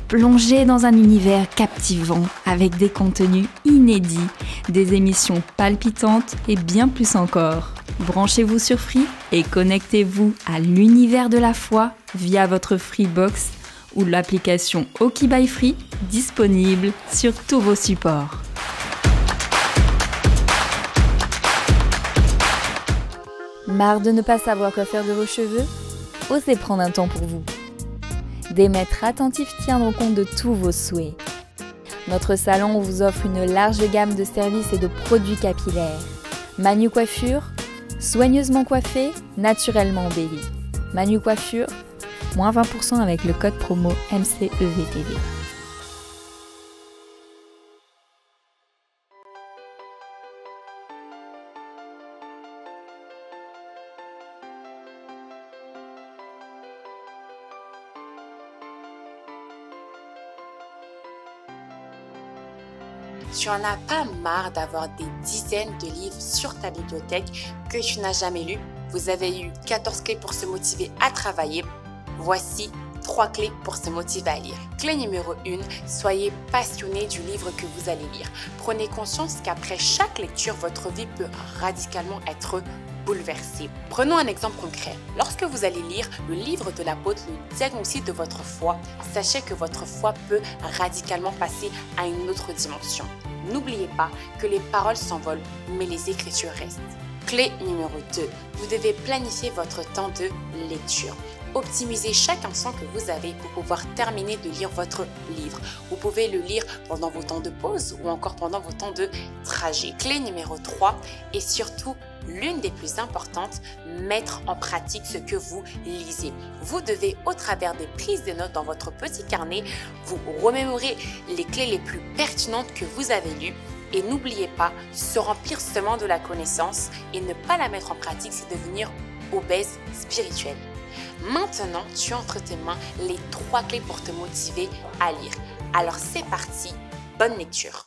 Plongez dans un univers captivant avec des contenus inédits, des émissions palpitantes et bien plus encore. Branchez-vous sur Free et connectez-vous à l'univers de la foi via votre Freebox ou l'application Oki by Free disponible sur tous vos supports. Marre de ne pas savoir quoi faire de vos cheveux? Osez prendre un temps pour vous. Des maîtres attentifs tiendront compte de tous vos souhaits. Notre salon vous offre une large gamme de services et de produits capillaires. Manu Coiffure, soigneusement coiffé, naturellement embelli. Manu Coiffure, moins 20% avec le code promo MCEVTV. Tu en as pas marre d'avoir des dizaines de livres sur ta bibliothèque que tu n'as jamais lus? Vous avez eu 14 clés pour se motiver à travailler. Voici 3 clés pour se motiver à lire. Clé numéro 1, soyez passionné du livre que vous allez lire. Prenez conscience qu'après chaque lecture, votre vie peut radicalement être bouleversée. Prenons un exemple concret. Lorsque vous allez lire le livre de l'apôtre, le diagnostic de votre foi, sachez que votre foi peut radicalement passer à une autre dimension. N'oubliez pas que les paroles s'envolent, mais les écritures restent. Clé numéro 2, vous devez planifier votre temps de lecture. Optimisez chaque instant que vous avez pour pouvoir terminer de lire votre livre. Vous pouvez le lire pendant vos temps de pause ou encore pendant vos temps de trajet. Clé numéro 3 et surtout l'une des plus importantes, mettre en pratique ce que vous lisez. Vous devez, au travers des prises de notes dans votre petit carnet, vous remémorer les clés les plus pertinentes que vous avez lues. Et n'oubliez pas, se remplir seulement de la connaissance et ne pas la mettre en pratique, c'est devenir obèse spirituelle. Maintenant, tu as entre tes mains les 3 clés pour te motiver à lire. Alors c'est parti, bonne lecture.